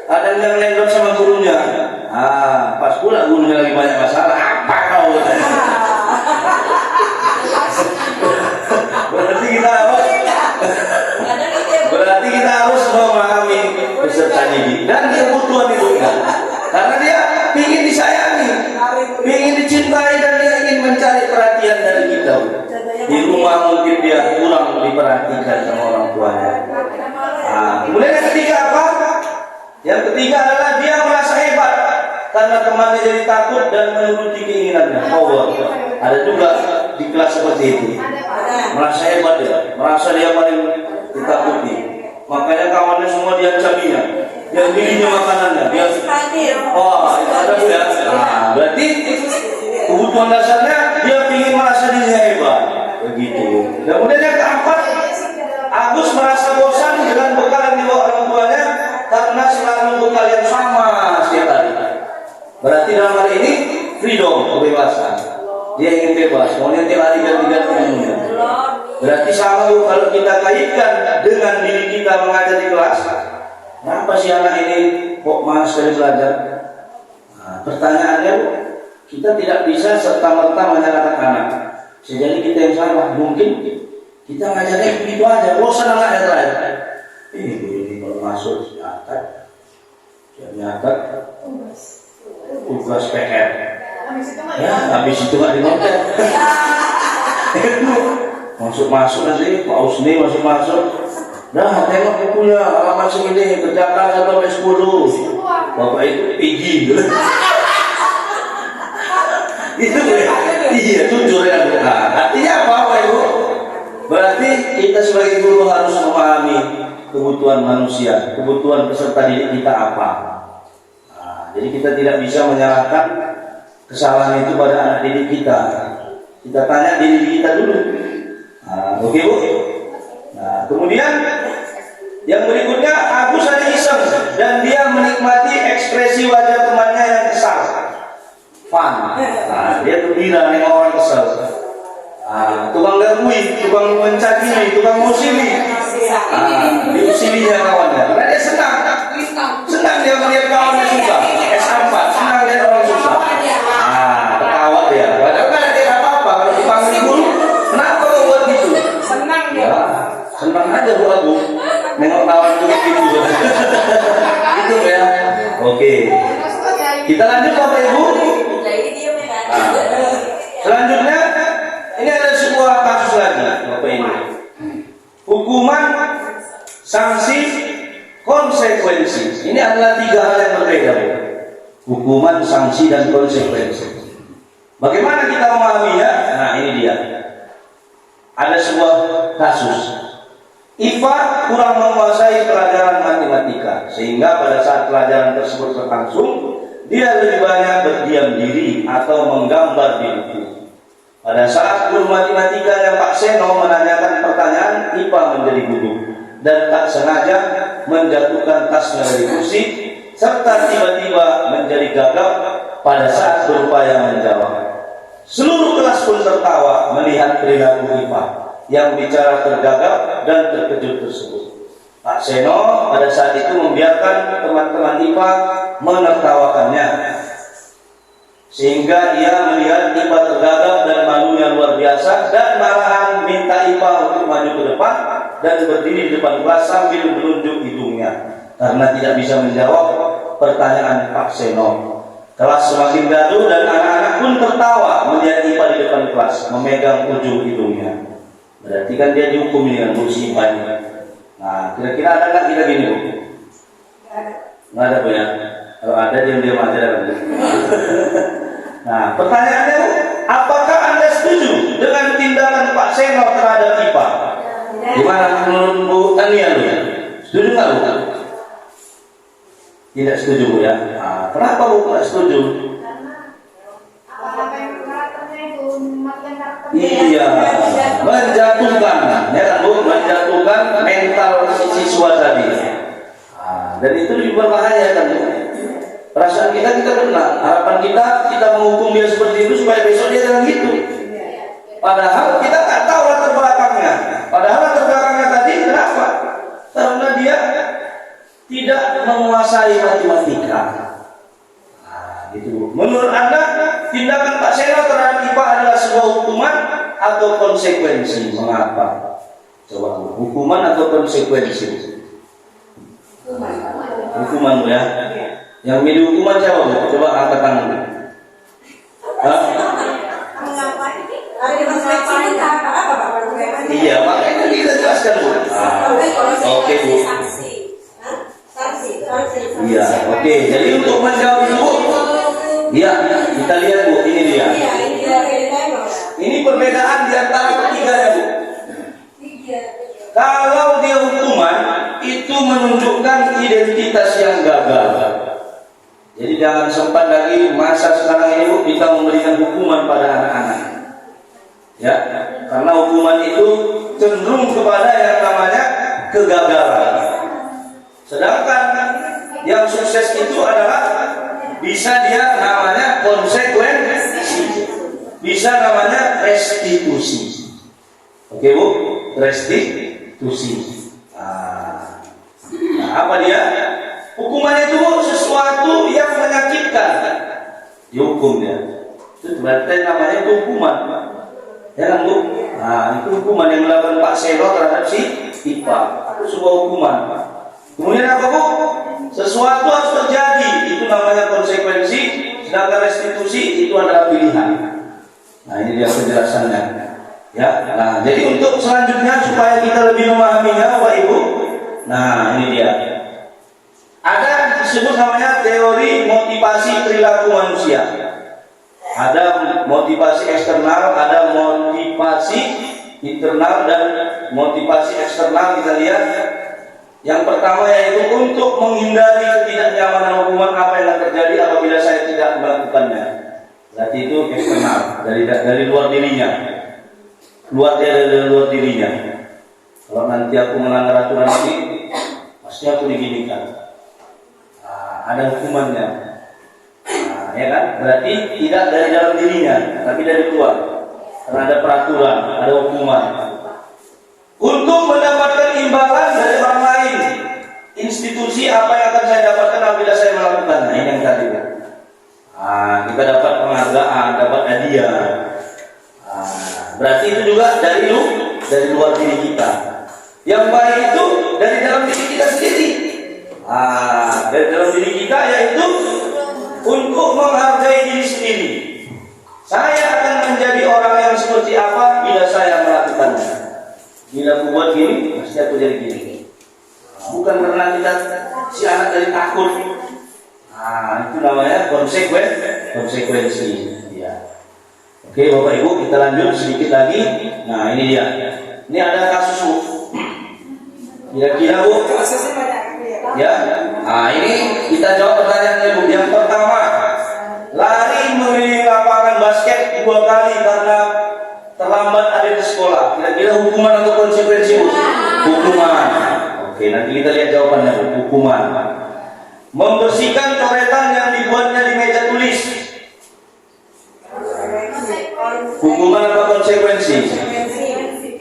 Speaker 2: Ada yang ngendong sama gurunya. Pas pula gurunya lagi banyak masalah. Apa kau? Berarti kita harus memahami peserta didik dan kebutuhan hidupnya. Karena dia ingin disayangi, dia kurang diperhatikan sama orang tuanya. Kemudian yang ketiga apa? Yang ketiga adalah dia merasa hebat karena temannya jadi takut dan menuruti keinginannya. Ada juga di kelas seperti itu. Merasa hebat dia, merasa dia paling ditakuti. Makanya kawannya semua diancaminya. Yang dirinya makanannya, dia itu ada ya. Berarti kebutuhan dasarnya dia ingin merasa dirinya hebat. Begitu. Kemudian yang keempat, Agus merasa bosan dengan bekal yang dibawa orang tuanya karena selalu bekal yang sama setiap hari. Berarti dalam hal ini freedom, kebebasan. Dia ingin bebas, maunya tiap hari ganti-ganti menunya. Berarti sama kalau kita kaitkan dengan diri kita mengajar di kelas. Kenapa sih anak ini kok malas sekali belajar? Pertanyaannya, kita tidak bisa serta-merta menyalahkan anak. Jadi kita yang salah, mungkin kita ngajarnya begitu aja, bosan anaknya terakhir. Ini kalau masuk nyatat, tugas PR. Ya, habis itu nggak dinotet. Masuk nanti, Pak Usni masuk. Nah, tengok bukunya halaman segini, kerjakan 1-10. Bapak itu tinggi. Itu ya, iya jujur ya. Artinya apa Ibu? Berarti kita sebagai guru harus memahami kebutuhan manusia, kebutuhan peserta didik kita apa. Jadi kita tidak bisa menyalahkan kesalahan itu pada anak didik kita. Kita tanya diri kita dulu. Oke Bu. Kemudian yang berikutnya, Agus hanya iseng dan dia menikmati ekspresi wajah temannya yang kesal. Fun. Dia gembira dengan orang kesal. Tukang gangguin, tukang mencacimi, tukang musili. Diusilinya kawannya. Karena dia senang dia melihat kawannya susah. S4, senang lihat orang susah. Ketawa dia. Padahal kan dia apa-apa. Kalau dipanggil guru, kenapa kau buat gitu?
Speaker 4: Senang dia.
Speaker 2: Senang aja Bu Agus. Nengok kawan itu gitu. Itu ya. Oke. Kita lanjut Bapak Ibu. Selanjutnya, ini ada sebuah kasus lagi Bapak Ibu. Hukuman, sanksi, konsekuensi. Ini adalah 3 hal yang berbeda. Hukuman, sanksi, dan konsekuensi. Bagaimana kita memahaminya? Nah ini dia. Ada sebuah kasus. Iva kurang menguasai pelajaran matematika, sehingga pada saat pelajaran tersebut berlangsung, dia lebih banyak berdiam diri atau menggambar di buku. Pada saat guru matematika yang Pak Seno menanyakan pertanyaan, Iva menjadi gugup dan tak sengaja menjatuhkan tasnya dari kursi, serta tiba-tiba menjadi gagap pada saat berupaya menjawab. Seluruh kelas pun tertawa melihat perilaku Iva yang bicara tergagap dan terkejut tersebut. Pak Seno pada saat itu membiarkan teman-teman Iva menertawakannya, sehingga ia melihat Iva tergagap dan malunya luar biasa, dan malahan minta Iva untuk maju ke depan dan berdiri di depan kelas sambil menunjuk hidungnya karena tidak bisa menjawab pertanyaan Pak Seno. Kelas semakin gaduh dan anak-anak pun tertawa melihat Iva di depan kelas memegang ujung hidungnya. Berarti kan dia dihukum dengan kursi Iva ini. Nah, kira-kira ada nggak kita gini Bu? Nggak ada Bu ya? Kalau ada diam-diam aja. Nah, pertanyaannya Bu, apakah Anda setuju dengan tindakan Pak Seno terhadap Iva? Gimana menurut Bu Tania Bu? Setuju nggak Bu? Tidak setuju Bu ya? Nah, kenapa Bu nggak setuju? Iya, menjatuhkan, ya kan Bu, menjatuhkan mental siswa tadi. Dan itu berbahaya kan Bu. Perasaan kita benar, harapan kita menghukum dia seperti itu supaya besok dia jangan gitu. Padahal kita nggak tahu latar belakangnya. Padahal latar belakangnya tadi kenapa? Karena dia tidak menguasai matematika. Gitu. Menurut Anda, tindakan Pak Seno terhadap Iva adalah sebuah hukuman atau konsekuensi? Mengapa? Coba hukuman atau konsekuensi? Hukuman Bu ya. Yang milih hukuman siapa Bu? Coba angkat tangan. Iya, perbedaan di antara ketiganya, Bu. Kalau dia hukuman, itu menunjukkan identitas yang gagal. Jadi jangan sempat lagi masa sekarang ini, Bu, kita memberikan hukuman pada anak-anak. Ya, karena hukuman itu cenderung kepada yang namanya kegagalan. Sedangkan yang sukses itu adalah bisa dia namanya konsekuensi, bisa namanya restitusi. Oke, Bu, restitusi. Nah, apa dia? Hukuman itu, Bu, sesuatu yang menyakitkan. Dihukum dia. Itu berarti namanya itu hukuman. Ya kan, Bu? Nah, itu hukuman yang dilakukan Pak Selo terhadap si Ipa. Itu sebuah hukuman. Kemudian apa, Bu? Sesuatu harus terjadi, itu namanya konsekuensi. Sedangkan restitusi itu adalah pilihan. Nah, ini dia penjelasannya. Ya, nah, jadi untuk selanjutnya supaya kita lebih memahaminya, Bapak Ibu. Nah, ini dia. Ada disebut namanya teori motivasi perilaku manusia. Ada motivasi eksternal, ada motivasi internal dan motivasi eksternal. Kita lihat. Yang pertama yaitu untuk menghindari ketidaknyamanan hukuman apa yang akan terjadi apabila saya tidak melakukannya. Berarti itu eksternal, dari luar dirinya. Dari luar dirinya. Kalau nanti aku melanggar aturan ini, pasti aku diginikan. Ada hukumannya. Ya kan? Berarti tidak dari dalam dirinya, tapi dari luar. Karena ada peraturan, ada hukuman. Untuk mendapatkan imbalan dari orang lain, institusi apa yang akan saya dapatkan apabila saya melakukannya. Ini yang tadi. Kita dapat penghargaan, dapat hadiah. Berarti itu juga dari luar diri kita. Yang baik itu dari dalam diri kita sendiri. Dari dalam diri kita yaitu untuk menghargai diri sendiri. Saya akan menjadi orang yang seperti apa bila saya melakukannya. Bila aku buat gini, pasti aku jadi gini. Bukan karena kita si anak dari takut. Itu namanya konsekuensi. Ya. Oke, Bapak Ibu, kita lanjut sedikit lagi. Nah, ini dia. Ini ada kasus, Bu. Kira-kira, Bu. Ya. Nah, ini kita jawab pertanyaannya, Bu. Yang pertama, lari mengelilingi lapangan basket 2 kali karena terlambat ada di sekolah. Kira-kira hukuman atau konsekuensi, Bu? Hukuman. Oke, nanti kita lihat jawabannya, Bu. Hukuman. Membersihkan coretan yang dibuatnya di meja tulis. Hukuman atau konsekuensi?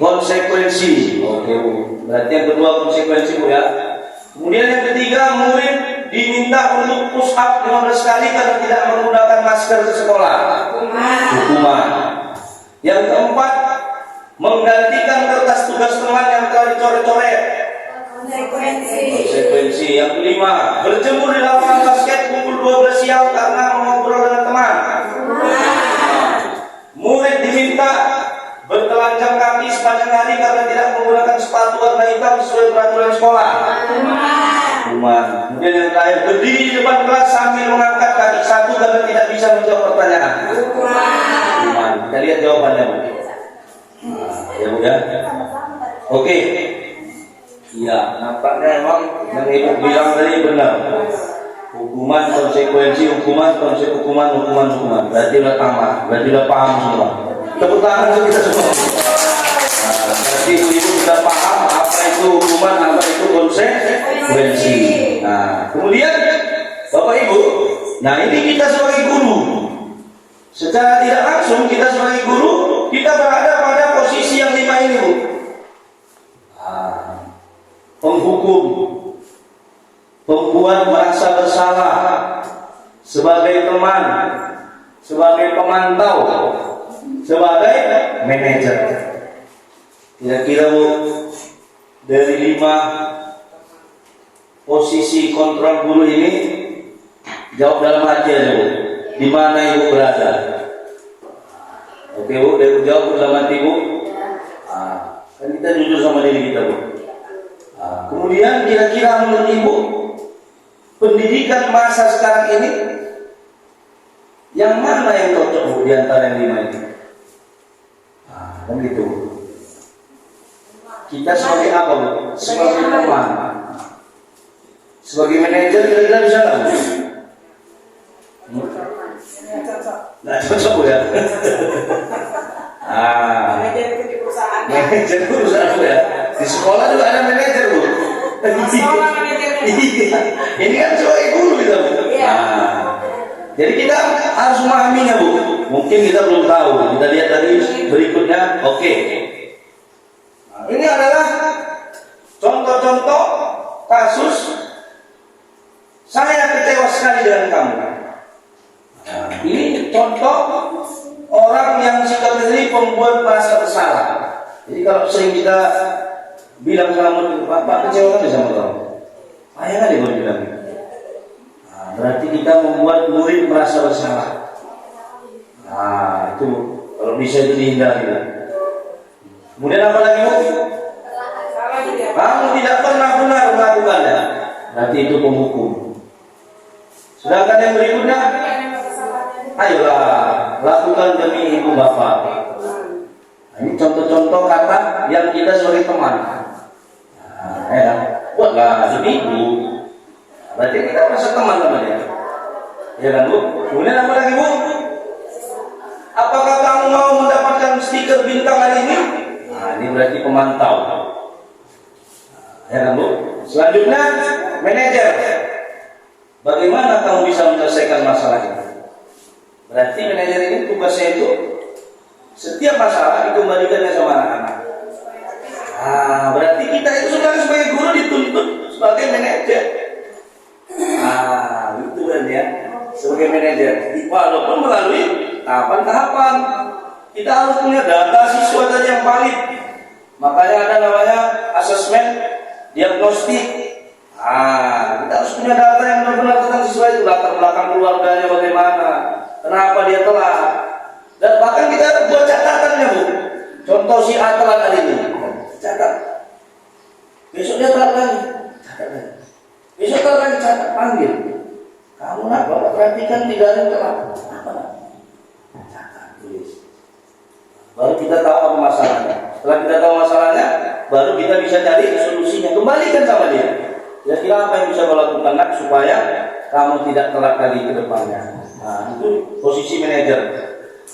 Speaker 2: Konsekuensi. Oke, Bu. Berarti yang kedua konsekuensi, Bu, ya. Kemudian yang ketiga, murid diminta untuk push up 15 kali karena tidak menggunakan masker di sekolah. Hukuman. Yang keempat, menggantikan kertas tugas teman yang telah dicoret-coret. Konsekuensi. Yang kelima, berjemur di lapangan basket pukul 12 siang karena mengobrol dengan teman. Murid diminta bertelanjang kaki sepanjang hari karena tidak menggunakan sepatu warna hitam sesuai peraturan sekolah. Hukuman. Kemudian yang terakhir, berdiri di depan kelas sambil mengangkat kaki satu karena tidak bisa menjawab pertanyaan. Hukuman. Kita lihat jawabannya, Bu. Ya, Bu, ya. Oke. Iya, nampaknya emang yang Ibu bilang tadi benar. Hukuman, konsekuensi, hukuman. Berarti udah tamat, berarti udah paham semua. Tepuk tangan untuk kita semua. Berarti Ibu sudah paham apa itu hukuman, apa itu konsekuensi. Nah, kemudian Bapak Ibu, nah ini kita sebagai guru. Secara tidak langsung kita sebagai guru, kita berada pada posisi yang 5 ini, Bu. Penghukum, pembuat merasa bersalah, sebagai teman, sebagai pemantau, sebagai manajer. Kira-kira, Bu, dari 5 posisi kontrol guru ini, jawab dalam hati aja, Bu. Di mana Ibu berada? Oke, Bu, dari jawab dalam hati, Bu. Kan kita jujur sama diri kita, Bu. Kemudian kira-kira menurut Ibu, pendidikan masa sekarang ini yang mana yang cocok, Bu, di antara yang 5 ini? kan gitu. Kita sebagai apa, Bu? Sebagai teman. Sebagai manajer kira-kira bisa nggak, Bu? Nggak cocok, Bu ya.
Speaker 5: Manajer itu di perusahaan.
Speaker 2: Manajer perusahaan, Bu ya. Di sekolah juga ada manajer, Bu.
Speaker 5: Sekolah manajernya.
Speaker 2: Iya. Ini kan sebagai guru kita, Bu.
Speaker 5: Iya.
Speaker 2: Jadi kita harus memahaminya, Bu. Mungkin kita belum tahu. Kita lihat tadi berikutnya. Oke. Nah, ini adalah contoh-contoh kasus saya kecewa sekali dengan kamu. Nah, ini contoh orang yang sikapnya sendiri pembuat merasa bersalah. Jadi kalau sering kita bilang sama murid, Pak kecewa kan sama kamu? Ayah kan dia bilang. Nah, berarti kita membuat murid merasa bersalah. Nah, itu kalau bisa itu dihindari. Kemudian apa lagi, Bu? Kamu tidak pernah benar melakukannya. Berarti itu penghukum. Sedangkan yang berikutnya, ayolah lakukan demi ibu bapak. Nah, ini contoh-contoh kata yang kita sebagai teman. Nah, ya, buatlah demi ibu. Berarti kita merasa teman sama dia. Ya kan, Bu? Kemudian apa lagi, Bu? Apakah kamu mau mendapatkan stiker bintang hari ini? Nah, ini berarti pemantau. Ya kan, Bu? Selanjutnya, manajer. Bagaimana kamu bisa menyelesaikan masalah ini? Berarti manajer ini tugasnya itu setiap masalah dikembalikannya sama anak-anak. Nah, berarti kita itu sebagai guru dituntut sebagai manajer. Nah, itu kan ya, sebagai manajer. Walaupun melalui tahapan-tahapan, kita harus punya data siswa tadi yang valid. Makanya ada namanya asesmen diagnostik. Kita harus punya data yang benar-benar tentang siswa itu, latar belakang keluarganya bagaimana, kenapa dia telat, dan bahkan kita harus buat catatannya, Bu. Contoh si A telat hari ini, catat. Besok dia telat lagi, catat lagi. Besok telat lagi, catat, panggil. Kamu nak bapak perhatikan 3 hari telat. Apa nak? Catat, tulis. Baru kita tahu apa masalahnya. Setelah kita tahu masalahnya, baru kita bisa cari solusinya. Kembalikan sama dia. Kira-kira apa yang bisa kau lakukan nak supaya kamu tidak telat lagi ke depannya. Nah, itu posisi manajer.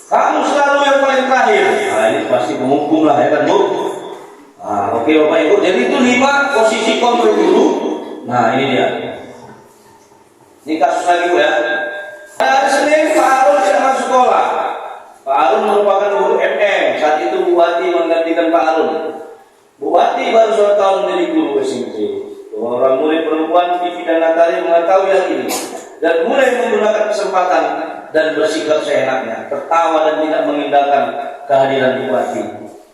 Speaker 2: Kamu selalu yang paling terakhir. Nah, ini pasti penghukum lah, ya kan, Bu? Nah, oke Bapak Ibu. Jadi itu 5 posisi kontrol guru. Nah, ini dia. Ini kasus lagi, Bu ya. Hari Senin Pak Arun tidak masuk sekolah. Pak Arun merupakan guru MM. Saat itu Bu Wati menggantikan Pak Arun. Bu Wati baru 1 tahun menjadi guru SMP. Orang murid perempuan Vivi dan Natali mengetahui hal ini dan mulai menggunakan kesempatan dan bersikap seenaknya, tertawa dan tidak mengindahkan kehadiran Bu Wati.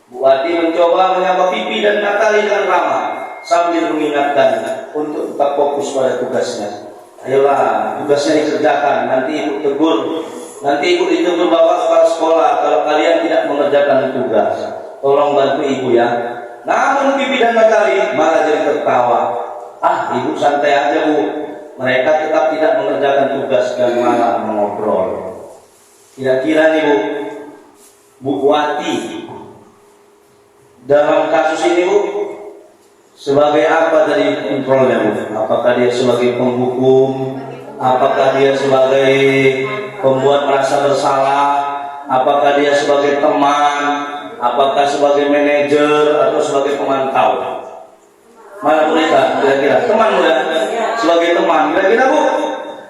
Speaker 2: Bu Wati mencoba menyapa Vivi dan Natali dengan ramah sambil mengingatkan untuk tetap fokus pada tugasnya. Ayolah, tugasnya dikerjakan. Nanti ibu tegur, nanti ibu ditegur bapak kepala sekolah kalau kalian tidak mengerjakan tugas. Tolong bantu ibu ya. Namun Vivi dan Natali malah jadi tertawa. Ibu santai aja, Bu. Mereka tetap tidak mengerjakan tugas dan malah mengobrol. Kira-kira nih, Bu Wati dalam kasus ini, Bu, sebagai apa tadi kontrolnya, Bu? Apakah dia sebagai penghukum? Apakah dia sebagai pembuat merasa bersalah? Apakah dia sebagai teman? Apakah sebagai manajer atau sebagai pemantau? Mana Bu Rita? Kira-kira teman, Bu ya? Sebagai teman, kira-kira Bu,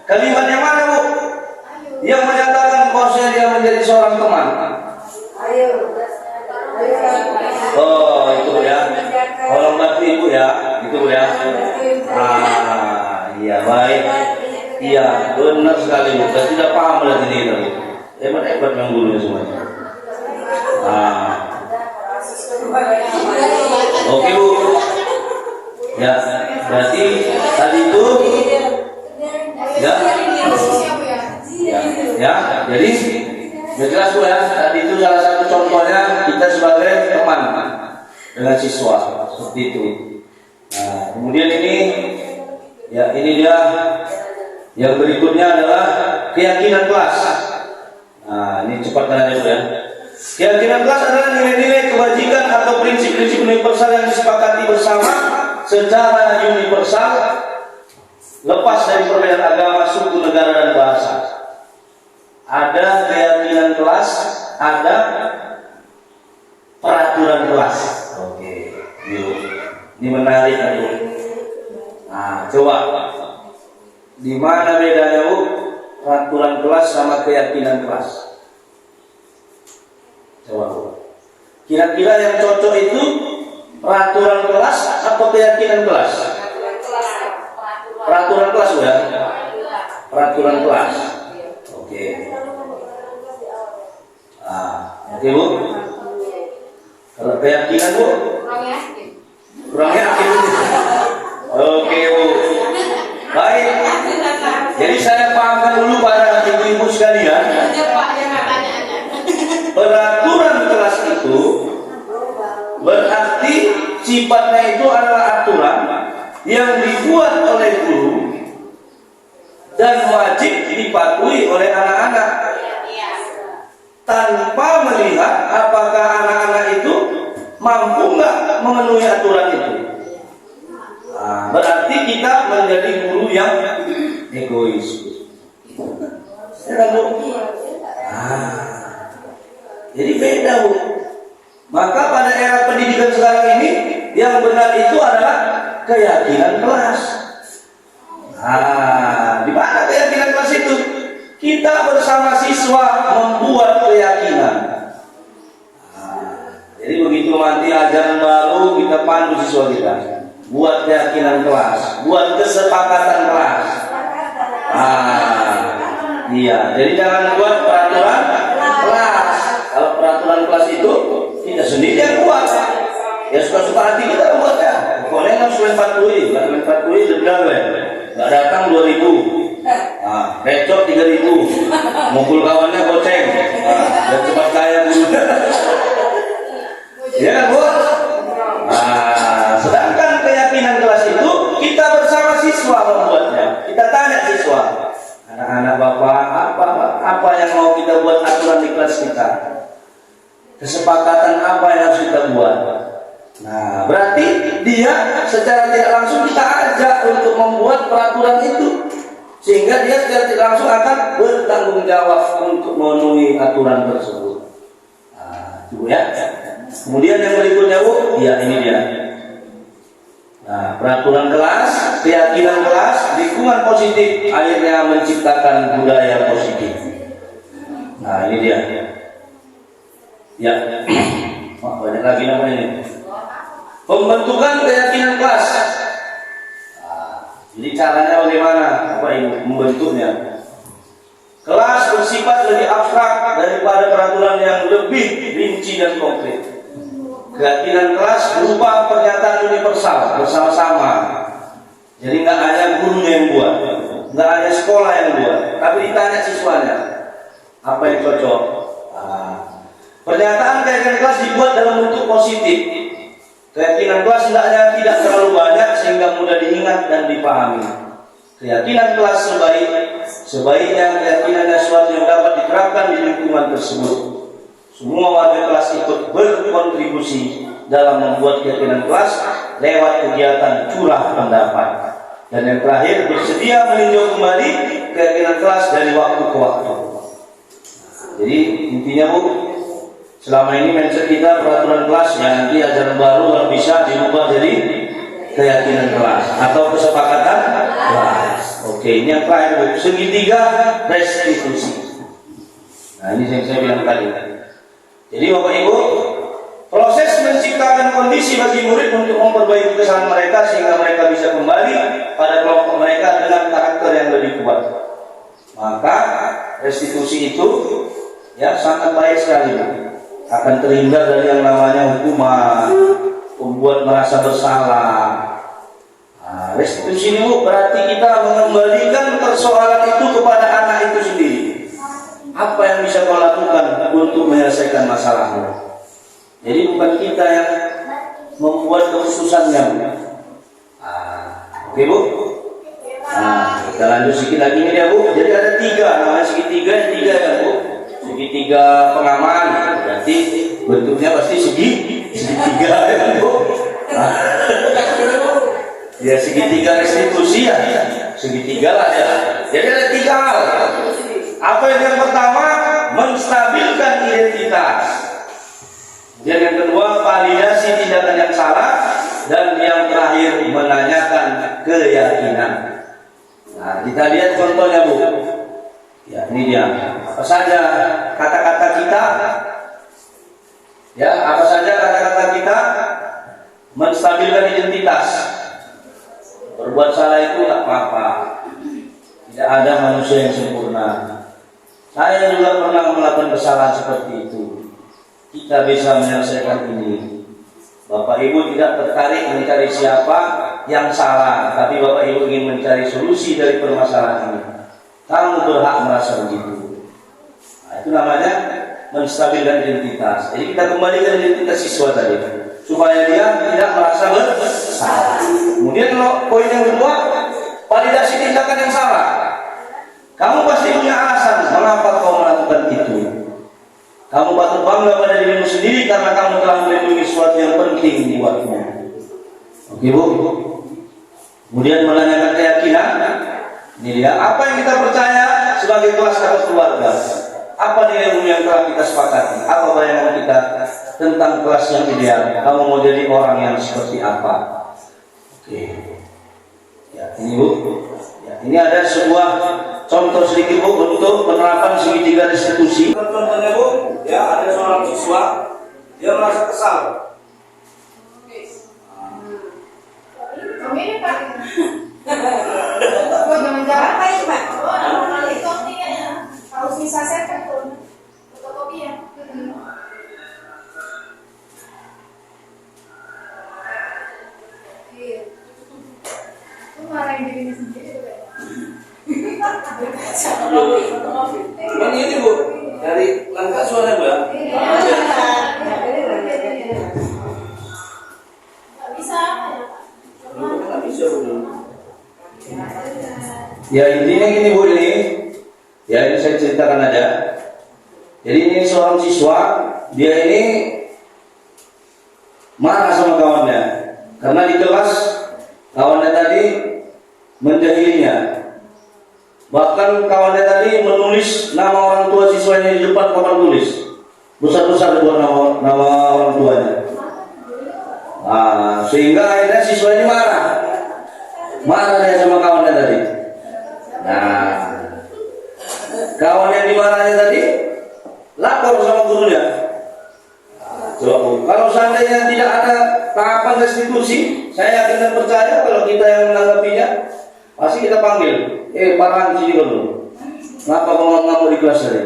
Speaker 2: kalimat yang mana, Bu? Yang menyatakan bahwasanya dia menjadi seorang teman.
Speaker 5: Ayo.
Speaker 2: Oh, itu Bu ya. Tolong bantu Ibu ya, itu Bu ya. Iya baik. Iya benar sekali Bu. Kita tidak paham berarti ini. Hebat yang gurunya semuanya. Oke Bu. Ya, berarti tadi itu ya, jadi jelas Bu ya, tadi itu salah satu contohnya kita sebagai teman dengan siswa seperti itu. Nah, kemudian ini dia yang berikutnya adalah keyakinan kelas. Nah, ini cepat aja Bu ya. Keyakinan kelas adalah nilai-nilai kebajikan atau prinsip-prinsip universal yang disepakati bersama secara universal, lepas dari perbedaan agama, suku, negara, dan bahasa. Ada keyakinan kelas, ada peraturan kelas. Oke, ini menarik. Nah, coba di mana bedanya, Bu? Peraturan kelas sama keyakinan kelas. Coba, Bu. Kira-kira yang cocok itu peraturan kelas atau keyakinan kelas? Peraturan kelas, Bu, ya? Peraturan kelas. Oke. Oke, Bu. Kalau keyakinan, Bu? Kurang yakin. Oke, Bu. Baik. Jadi saya pahamkan dulu para ibu-ibu sekalian. Peraturan kelas itu berarti sifatnya itu adalah aturan yang dibuat oleh guru dan wajib dipatuhi oleh anak-anak tanpa melihat apakah anak-anak itu mampu nggak memenuhi aturan itu. Nah, berarti kita menjadi guru yang egois. Jadi beda, Bu. Maka pada era pendidikan sekarang ini yang benar itu adalah keyakinan kelas. Di mana keyakinan kelas itu? Kita bersama siswa membuat keyakinan. Jadi begitu nanti ajaran baru kita pandu siswa kita, buat keyakinan kelas, buat kesepakatan kelas. Iya. Jadi jangan buat peraturan kelas. Kalau peraturan kelas itu kita sendiri yang buat. Ya suka-suka hati kita buatnya. Pokoknya harus patuhi, nggak patuhi dendam ya. Nggak datang 2.000. Recok 3.000. Mukul kawannya goceng. Dan cepat kaya dulu. Ya kan, Bu? Sedangkan keyakinan kelas itu kita bersama siswa membuatnya. Kita tanya siswa, anak-anak Bapak, apa yang mau kita buat aturan di kelas kita? Kesepakatan apa yang harus kita buat? Nah, berarti dia secara tidak langsung kita ajak untuk membuat peraturan itu, sehingga dia secara tidak langsung akan bertanggung jawab untuk memenuhi aturan tersebut. Itu ya. Kemudian yang berikutnya, Bu, ya ini dia. Nah, peraturan kelas, keyakinan kelas, lingkungan positif akhirnya menciptakan budaya positif. Nah, ini dia. Ya, banyak lagi namanya ini. Pembentukan keyakinan kelas. Jadi caranya bagaimana? Apa ini membentuknya? Kelas bersifat lebih abstrak daripada peraturan yang lebih rinci dan konkret. Keyakinan kelas berupa pernyataan universal bersama-sama. Jadi nggak hanya gurunya yang buat, nggak hanya sekolah yang buat, tapi ditanya siswanya apa yang cocok. Pernyataan keyakinan kelas dibuat dalam bentuk positif. Keyakinan kelas hendaknya tidak terlalu banyak sehingga mudah diingat dan dipahami. Keyakinan kelas sebaiknya keyakinannya sesuatu yang dapat diterapkan di lingkungan tersebut. Semua warga kelas ikut berkontribusi dalam membuat keyakinan kelas lewat kegiatan curah pendapat. Dan yang terakhir, bersedia meninjau kembali keyakinan kelas dari waktu ke waktu. Jadi intinya, Bu, selama ini mindset kita peraturan kelas, ya nanti ajaran baru kalau bisa diubah jadi keyakinan kelas atau kesepakatan kelas. Oke, ini yang terakhir, Bu, segitiga restitusi. Nah, ini yang saya bilang tadi. Jadi Bapak Ibu, proses menciptakan kondisi bagi murid untuk memperbaiki kesalahan mereka sehingga mereka bisa kembali pada kelompok mereka dengan karakter yang lebih kuat. Maka restitusi itu ya sangat baik sekali, akan terhindar dari yang namanya hukuman, membuat merasa bersalah. Restitusi ini, Bu, berarti kita mengembalikan persoalan itu kepada anak itu sendiri. Apa yang bisa kau lakukan untuk menyelesaikan masalahmu? Jadi bukan kita yang membuat keputusannya. Oke, Bu? Kita lanjut sedikit lagi ini ya, Bu. Jadi ada 3, namanya segitiga, yang 3 ya, Bu. segitiga pengaman, berarti bentuknya pasti segitiga ya Bu. Ya segitiga restitusi ya, segitiga lah ya. Jadi ada 3 hal. Apa yang pertama? Menstabilkan identitas. Dan yang kedua, validasi tindakan yang salah. Dan yang terakhir, menanyakan keyakinan. Nah, kita lihat contohnya Bu. Ya, ini dia. Apa saja kata-kata kita? Ya, apa saja kata-kata kita menstabilkan identitas. Berbuat salah itu tak apa-apa. Tidak ada manusia yang sempurna. Saya juga pernah melakukan kesalahan seperti itu. Kita bisa menyelesaikan ini. Bapak Ibu tidak tertarik mencari siapa yang salah, tapi Bapak Ibu ingin mencari solusi dari permasalahan ini. Kamu berhak merasa begitu. Nah, itu namanya menstabilkan identitas. Jadi kita kembalikan identitas siswa tadi, supaya dia tidak merasa bersalah. Kemudian poin yang kedua, validasi tindakan yang salah. Kamu pasti punya alasan mengapa kau melakukan itu. Kamu patut bangga pada dirimu sendiri karena kamu telah melindungi sesuatu yang penting buatmu. Oke Bu. Kemudian menanyakan keyakinan. Ini dia, apa yang kita percaya sebagai kelas atau keluarga? Apa nilai yang telah kita sepakati? Apa bayangan kita tentang kelas yang ideal? Kamu mau jadi orang yang seperti apa? Oke. Ya, ini Bu. Ya, ini ada sebuah contoh sedikit Bu untuk penerapan segitiga restitusi. Contohnya Bu, ya ada seorang siswa, dia merasa kesal.
Speaker 4: Ini Pak. Oh, jangan-jangan
Speaker 5: Apa ini, Pak?
Speaker 4: harus bisa saya tuh fotokopi ya. Iya. Lu marahin dirinya sendiri tuh kayak.
Speaker 2: Cuman ini Bu, dari langkah suara Bu ya.
Speaker 4: Nggak bisa apa ya?
Speaker 2: Nggak bisa Bu. Ya intinya gini Bu, ini ya ini saya ceritakan aja. Jadi ini seorang siswa, dia ini marah sama kawannya karena di kelas kawannya tadi menjahilinya. Bahkan kawannya tadi menulis nama orang tua siswanya di depan papan tulis, besar-besar buat nama orang tuanya. Nah, sehingga akhirnya siswa ini marah dia sama kawannya tadi. Nah, kawan yang dimarahin tadi lapor sama gurunya. Kalau seandainya tidak ada tahapan restitusi, saya yakin dan percaya kalau kita yang menanggapinya, pasti kita panggil. Parahan sini dulu. Kenapa kamu ngamuk di kelas tadi?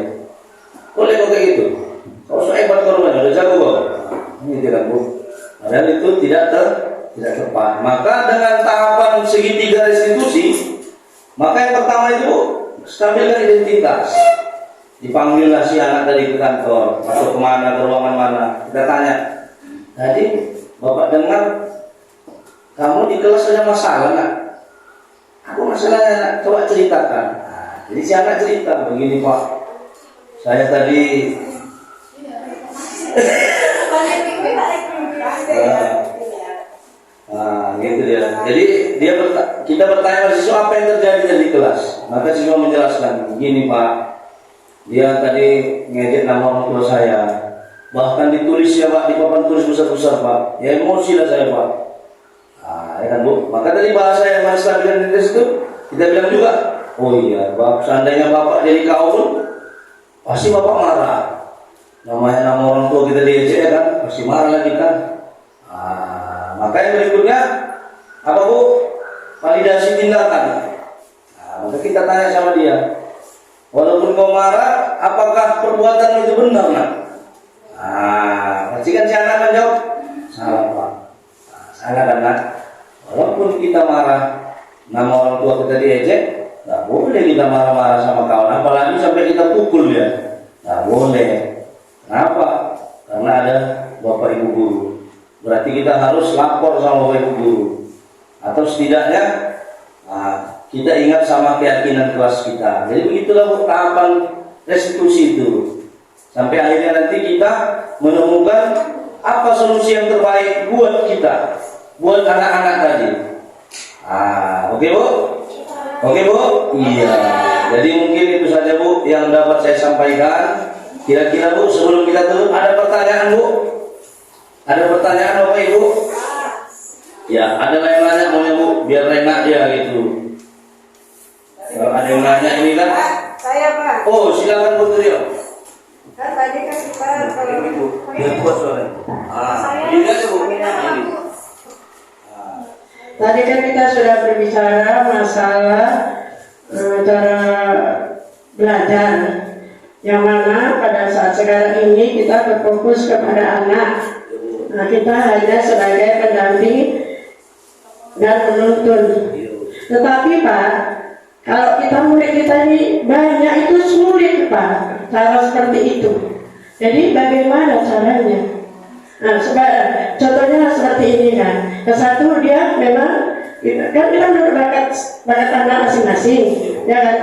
Speaker 2: Boleh kok kayak gitu. Kalau saya hebat korban, udah jago kok. Ini tidak Bu. Padahal itu tidak tepat. Maka dengan tahapan segitiga restitusi, maka yang pertama itu stabilkan identitas. Dipanggillah si anak tadi ke kantor atau kemana, ke ruangan mana. Kita tanya, tadi Bapak dengar kamu di kelas ada masalah nggak? Apa masalahnya nak? Coba ceritakan. Nah, jadi si anak cerita, begini Pak, saya tadi gitu dia. Jadi kita bertanya pada siswa apa yang terjadi di kelas. Maka siswa menjelaskan, begini Pak, dia tadi ngejek nama orang tua saya. Bahkan ditulis ya Pak, di papan tulis besar-besar Pak. Ya emosi lah saya Pak. Ya kan Bu. Maka tadi bahasa yang menstabilkan identitas itu kita bilang juga, oh iya Pak, seandainya Bapak jadi kaum, pasti Bapak marah. Namanya nama orang tua kita diejek ya kan, pasti marah lagi kan. Maka yang berikutnya apa Bu? Validasi tindakan. Maka kita tanya sama dia, walaupun kau marah, apakah perbuatan itu benar nak? Pasti kan si anak menjawab, salah Pak. Salah kan nak? Walaupun kita marah, nama orang tua kita diejek, nggak boleh kita marah-marah sama kawan, apalagi sampai kita pukul dia, nggak boleh. Kenapa? Karena ada Bapak Ibu guru. Berarti kita harus lapor sama Bapak Ibu guru, atau setidaknya kita ingat sama keyakinan kelas kita. Jadi begitulah tahapan restitusi itu. Sampai akhirnya nanti kita menemukan apa solusi yang terbaik buat kita, buat anak-anak tadi. Oke Bu? Oke Bu? Iya. Jadi mungkin itu saja Bu yang dapat saya sampaikan. Kira-kira Bu sebelum kita tutup ada pertanyaan Bu? Ada pertanyaan Bapak Ibu? Ya, ada yang nanya maunya Bu, biar enak ya gitu. Kalau ada yang nanya ini kan?
Speaker 5: Saya Pak.
Speaker 2: Oh, silakan Bu Trio.
Speaker 5: Kan tadi kan kita kalau
Speaker 2: Ini Bu, biar kuat soalnya. Ini aja Bu. Ini.
Speaker 6: Tadi kan kita sudah berbicara masalah cara belajar, yang mana pada saat sekarang ini kita berfokus kepada anak. Nah, kita hanya sebagai pendamping dan penuntun. Tetapi Pak, kalau kita murid kita ini banyak itu sulit Pak, cara seperti itu. Jadi bagaimana caranya? Nah, contohnya seperti ini kan. Yang satu dia memang kan kita menurut bakat anak masing-masing, ya kan?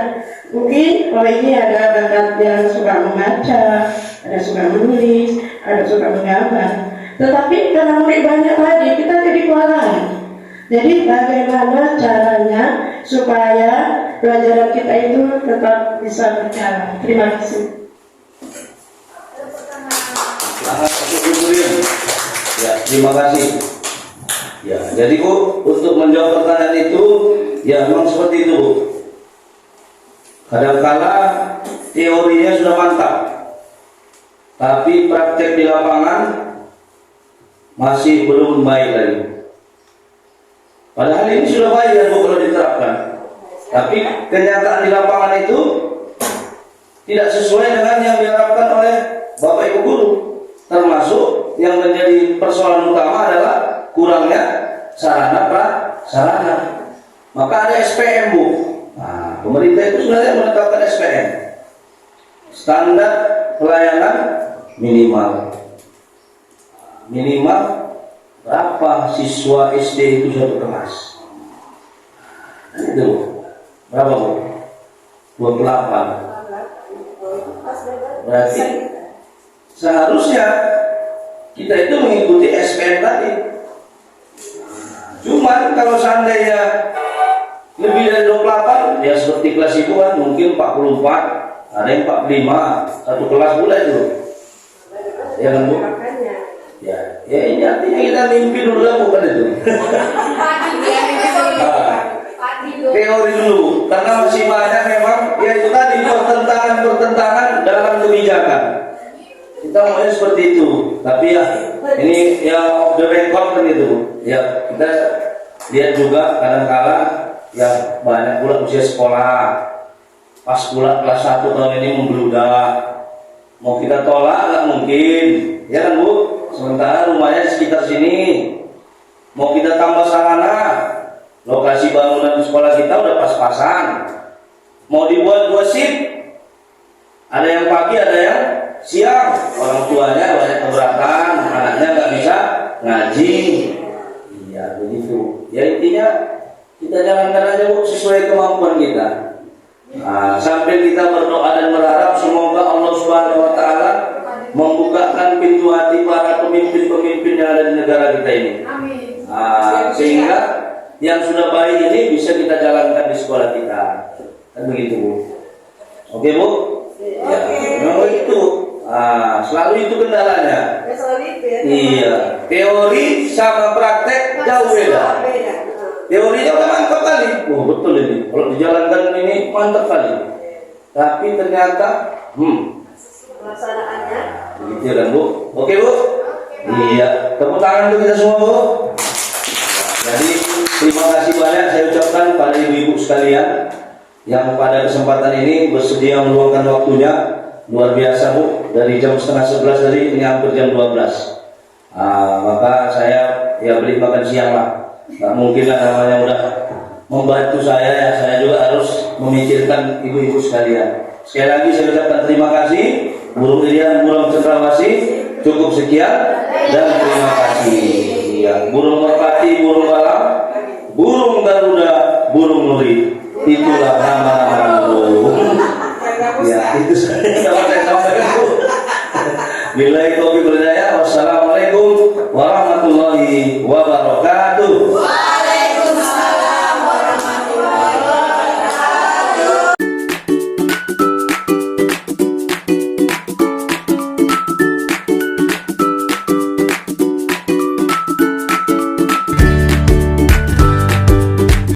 Speaker 6: Mungkin ini ada bakat yang suka membaca, ada suka menulis, ada suka menggambar. Tetapi karena murid banyak tadi, kita jadi kewalahan. Jadi bagaimana caranya supaya pelajaran kita itu tetap bisa berjalan? Terima kasih.
Speaker 2: Ya, terima kasih. Ya, jadi Bu, untuk menjawab pertanyaan itu, ya memang seperti itu Bu. Kadangkala teorinya sudah mantap, tapi praktek di lapangan masih belum baik lagi. Padahal ini sudah baik ya Bu kalau diterapkan, tapi kenyataan di lapangan itu tidak sesuai dengan yang diharapkan oleh Bapak Ibu guru. Termasuk yang menjadi persoalan utama adalah kurangnya sarana prasarana. Maka ada SPM Bu. Nah, pemerintah itu sebenarnya menetapkan SPM, standar pelayanan minimal. Minimal berapa siswa SD itu satu kelas? Nah, itu berapa Bu? 28. Berarti seharusnya kita itu mengikuti SPM tadi. Cuman kalau seandainya lebih dari 28, ya seperti kelas ibu kan mungkin 44, ada yang 45, satu kelas pula itu. Ya kan Bu? Ya ini artinya kita mimpi dulu lah bukan itu. Teori dulu, karena masih banyak memang ya itu tadi pertentangan dalam kebijakan. Kita maunya seperti itu, tapi ya ini ya off the record kan itu. Ya kita lihat juga kadang-kala ya banyak pula usia sekolah, pas pula kelas 1 tahun ini membludak. Mau kita tolak nggak mungkin, ya kan Bu? Sementara rumahnya di sekitar sini. Mau kita tambah sarana, lokasi bangunan di sekolah kita udah pas-pasan. Mau dibuat 2 shift, ada yang pagi, ada yang siang. Orang tuanya banyak keberatan, anaknya nggak bisa ngaji. Iya begitu. Ya intinya kita jalankan aja Bu sesuai kemampuan kita. Nah, sambil kita berdoa dan berharap semoga Allah Subhanahu Wa Taala membukakan pintu hati para pemimpin-pemimpin yang ada di negara kita ini.
Speaker 4: Amin.
Speaker 2: Sehingga yang sudah baik ini bisa kita jalankan di sekolah kita. Kan begitu Bu. Oke Bu? Ya, memang begitu. Selalu itu kendalanya. Iya, teori sama praktek jauh beda. Teorinya udah mantap kali. Oh betul ini. Kalau dijalankan ini mantap kali. Tapi ternyata,
Speaker 5: Pelaksanaannya.
Speaker 2: begitu kan Bu. Oke Bu? Iya. Tepuk tangan untuk kita semua Bu. Jadi terima kasih banyak saya ucapkan pada ibu-ibu sekalian yang pada kesempatan ini bersedia meluangkan waktunya. Luar biasa Bu, dari jam 10:30 tadi ini hampir jam 12. Maka saya ya beli makan siang lah. Nggak mungkin lah namanya udah membantu saya ya, saya juga harus memikirkan ibu-ibu sekalian. Sekali lagi saya ucapkan terima kasih. Burung Irian, burung cendrawasih, cukup sekian dan terima kasih. Ya, burung merpati, burung balam, burung garuda, burung nuri, itulah nama-nama burung. Ya, itu saya sampaikan Bu. Billahi taufiq wal